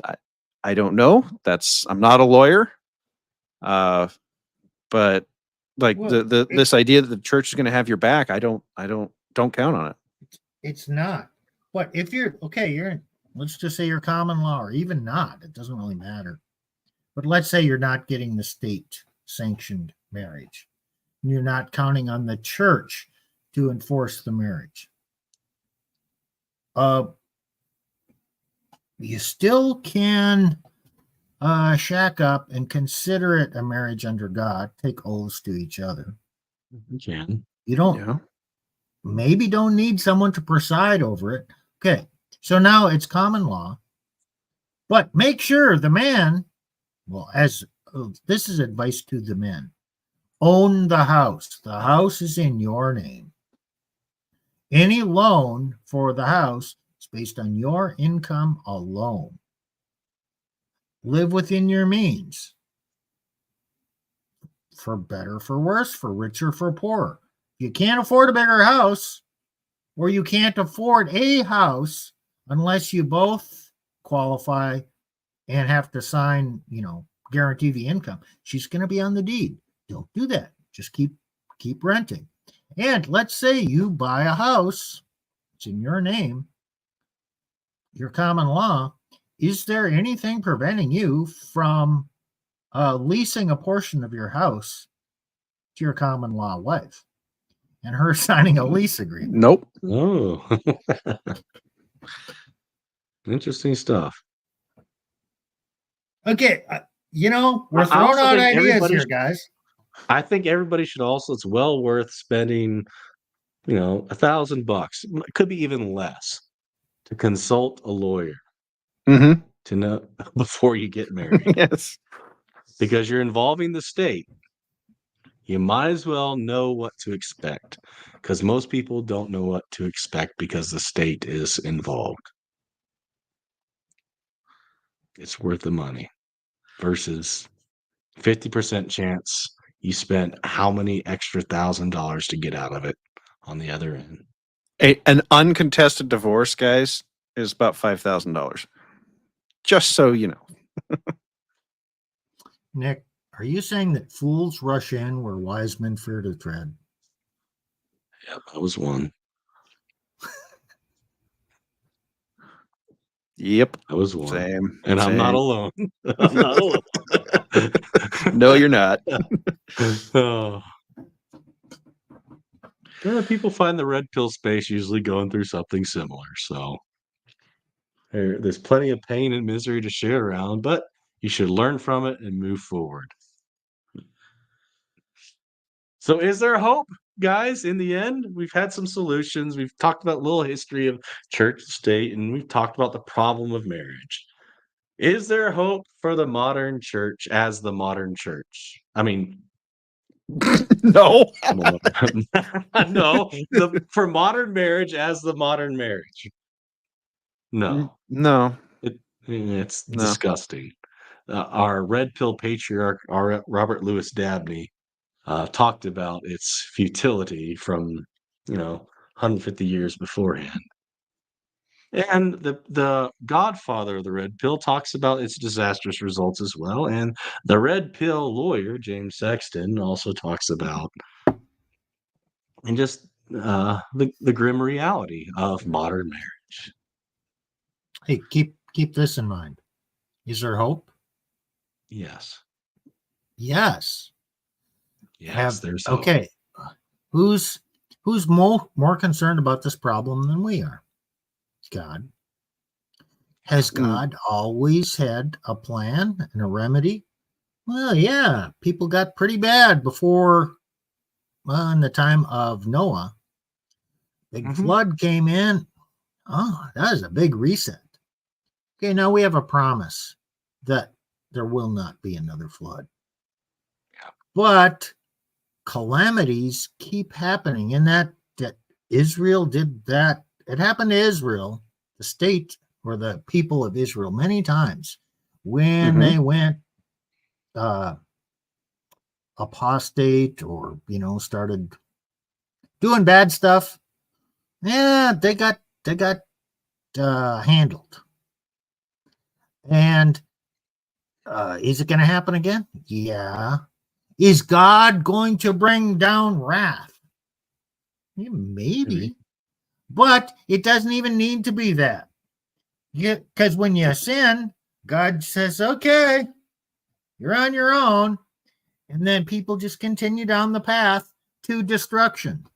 I don't know. I'm not a lawyer. But like this idea that the church is going to have your back, I don't count on it. It's not. But if you're okay, let's just say you're common law, or even not, it doesn't really matter. But let's say you're not getting the state sanctioned marriage. You're not counting on the church to enforce the marriage. You still can shack up and consider it a marriage under God, take oaths to each other. You can. You don't maybe don't need someone to preside over it. Okay, so now it's common law, but make sure the man, this is advice to the men, own the house. The house is in your name. Any loan for the house is based on your income alone. Live within your means. For better, for worse, for richer, for poorer. You can't afford a bigger house, or you can't afford a house unless you both qualify and have to sign, guarantee the income. She's going to be on the deed. Don't do that. Just keep renting. And let's say you buy a house, it's in your name, your common law. Is there anything preventing you from leasing a portion of your house to your common law wife and her signing a lease agreement? Nope. Oh, interesting stuff. Okay, we're throwing out ideas here, guys. I think everybody should also. It's well worth spending, $1,000. It could be even less to consult a lawyer to know before you get married. Yes, because you're involving the state. You might as well know what to expect, because most people don't know what to expect because the state is involved. It's worth the money versus 50% chance you spent how many extra $1,000 to get out of it on the other end. An uncontested divorce, guys, is about $5,000. Just so you know. Nick, are you saying that fools rush in where wise men fear to tread? Yep, that was one. Yep. That was one. Same. And I'm not alone. I'm not alone. No, you're not. Oh. Yeah, people find the red pill space usually going through something similar. So there's plenty of pain and misery to share around, but you should learn from it and move forward. So is there hope, guys, in the end? We've had some solutions. We've talked about a little history of church and state, and we've talked about the problem of marriage. Is there hope for the modern church as the modern church? I mean, no. No, for modern marriage as the modern marriage. No. It's disgusting. Our red pill patriarch, our Robert Louis Dabney, talked about its futility from 150 years beforehand. And the godfather of the red pill talks about its disastrous results as well. And the red pill lawyer, James Sexton, also talks about and just the grim reality of modern marriage. Hey, keep this in mind. Is there hope? Yes. Yes. Yes, there's hope. Okay. Who's more concerned about this problem than we are? God. Has God always had a plan and a remedy? Well, yeah, people got pretty bad before, in the time of Noah. Big flood came in. Oh, that is a big reset. Okay, now we have a promise that there will not be another flood. Yeah. But calamities keep happening, and that Israel did that. It happened to Israel the state or the people of Israel many times when Mhm. they went apostate or started doing bad stuff. Yeah, they got handled. And is it going to happen again? Yeah. Is God going to bring down wrath? Yeah, maybe. But it doesn't even need to be that. Because when you sin, God says, okay, you're on your own. And then people just continue down the path to destruction.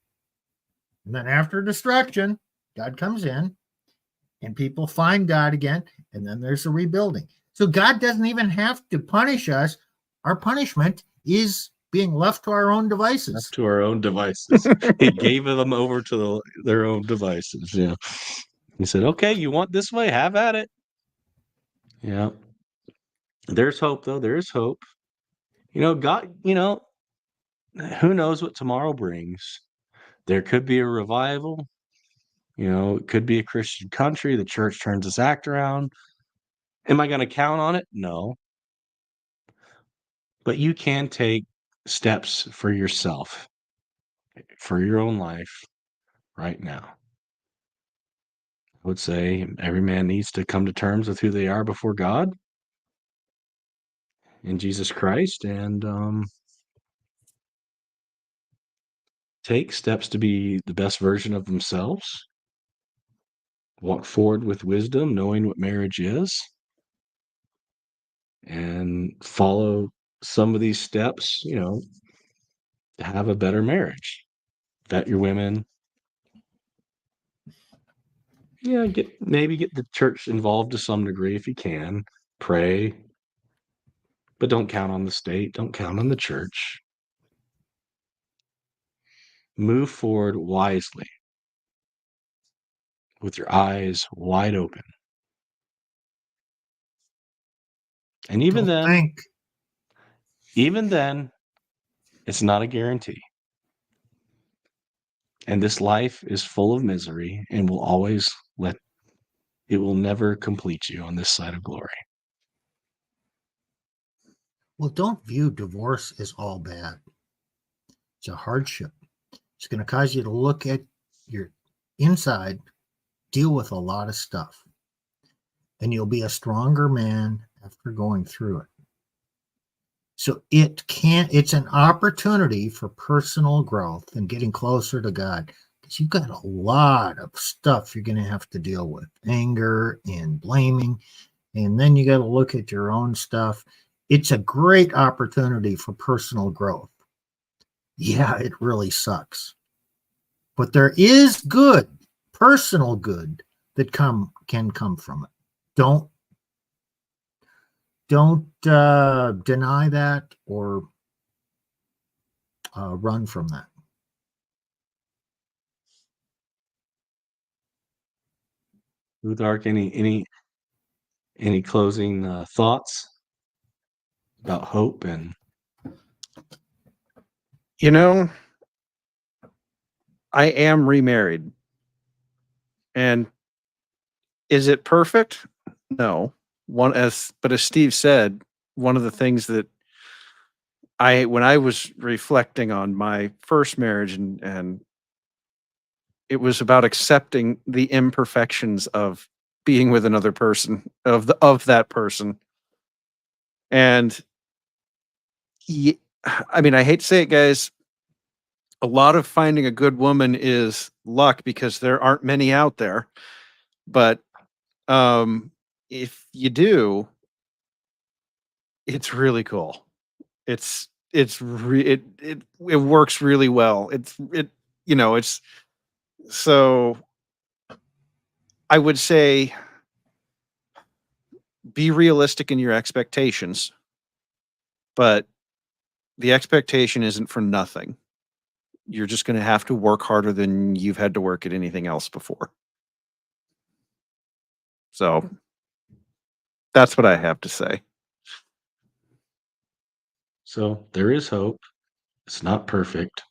And then after destruction, God comes in and people find God again. And then there's a rebuilding. So God doesn't even have to punish us. Our punishment is being left to our own devices. To our own devices. He gave them over to their own devices. Yeah. He said, okay, you want this way? Have at it. Yeah. There's hope, though. There's hope. God, who knows what tomorrow brings? There could be a revival. It could be a Christian country. The church turns its act around. Am I going to count on it? No. But you can take steps for yourself, for your own life right now. I would say every man needs to come to terms with who they are before God in Jesus Christ and take steps to be the best version of themselves. Walk forward with wisdom, knowing what marriage is, and follow some of these steps, to have a better marriage. Vet your women. Yeah, maybe get the church involved to some degree if you can. Pray, but don't count on the state. Don't count on the church. Move forward wisely with your eyes wide open. And even Don't then, think. it's not a guarantee. And this life is full of misery and it will never complete you on this side of glory. Well, don't view divorce as all bad. It's a hardship. It's going to cause you to look at your inside, deal with a lot of stuff, and you'll be a stronger man after going through it. So it's an opportunity for personal growth and getting closer to God, because you've got a lot of stuff you're going to have to deal with, anger and blaming. And then you got to look at your own stuff. It's a great opportunity for personal growth. Yeah, it really sucks. But there is good, personal good that can come from it. Don't deny that or run from that. Dark, any closing thoughts about hope and I am remarried. And is it perfect? No. But as Steve said, one of the things that when I was reflecting on my first marriage and it was about accepting the imperfections of being with another person, of that person. And I hate to say it, guys, a lot of finding a good woman is luck because there aren't many out there. But if you do, it's really cool. It works really well. It's so I would say be realistic in your expectations, but the expectation isn't for nothing. You're just going to have to work harder than you've had to work at anything else before. So that's what I have to say. so there is hope. It's not perfect,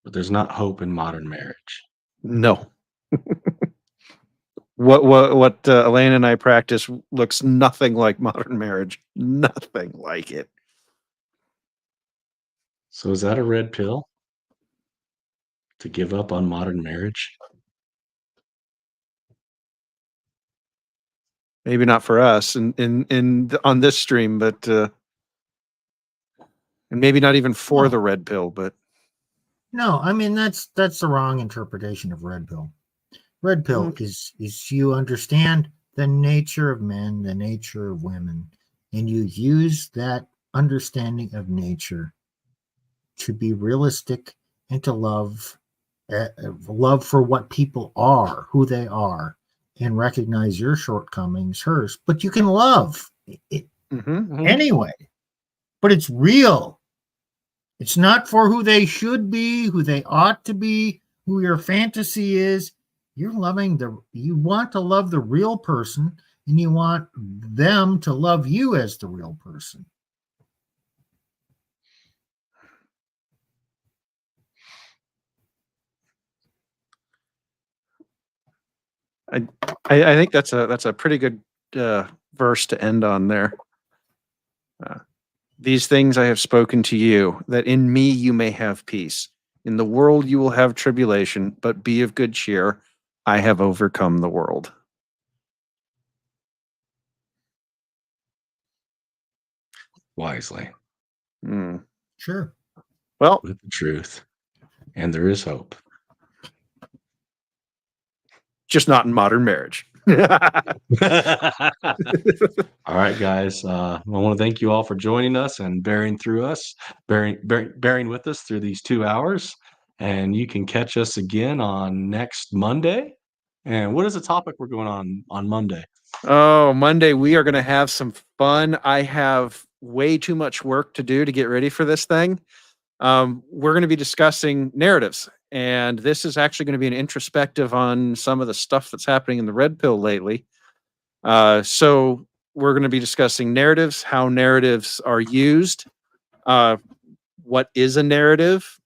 but there's not hope in modern marriage. No. What Elaine and I practice looks nothing like modern marriage. Nothing like it. So is that a red pill to give up on modern marriage? Maybe not for us in on this stream, but and maybe not even for No. the red pill, but No, I mean that's the wrong interpretation of red pill. Red pill is you understand the nature of men, the nature of women, and you use that understanding of nature to be realistic and to love for what people are, who they are, and recognize your shortcomings, hers. But you can love it anyway. But it's real. It's not for who they should be, who they ought to be, who your fantasy is. You want to love the real person, and you want them to love you as the real person. I think that's a pretty good verse to end on there. These things I have spoken to you, that in me you may have peace. In the world you will have tribulation, but be of good cheer. I have overcome the world. Wisely. Sure. Well, with the truth. And there is hope. just not in modern marriage. All right, guys. I want to thank you all for joining us and bearing with us through these 2 hours. And you can catch us again on next Monday. And what is the topic we're going on Monday? Oh, Monday, we are going to have some fun. I have way too much work to do to get ready for this thing. We're going to be discussing narratives. And this is actually going to be an introspective on some of the stuff that's happening in the red pill lately. So we're going to be discussing narratives, how narratives are used, what is a narrative,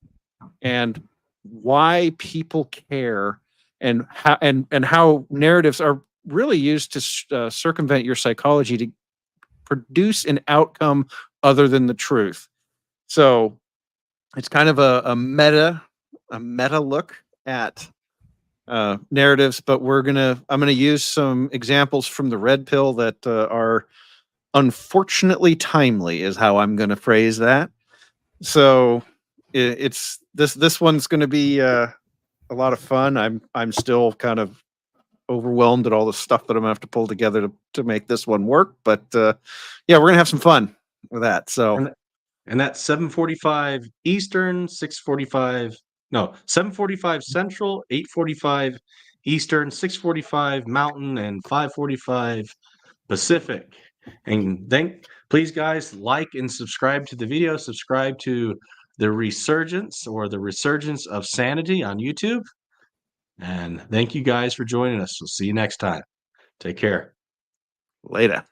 and why people care, and how narratives are really used to circumvent your psychology to produce an outcome other than the truth. So it's kind of a meta look at narratives, but I'm gonna use some examples from the red pill that are unfortunately timely, is how I'm gonna phrase that. So it's this one's gonna be a lot of fun. I'm still kind of overwhelmed at all the stuff that I'm gonna have to pull together to make this one work, but yeah, we're gonna have some fun with that. So and that's 7:45 Eastern, 7:45 Central, 8:45 Eastern, 6:45 Mountain, and 5:45 Pacific. And please, guys, like and subscribe to the video. Subscribe to the Resurgence of Sanity on YouTube. And thank you guys for joining us. We'll see you next time. Take care. later.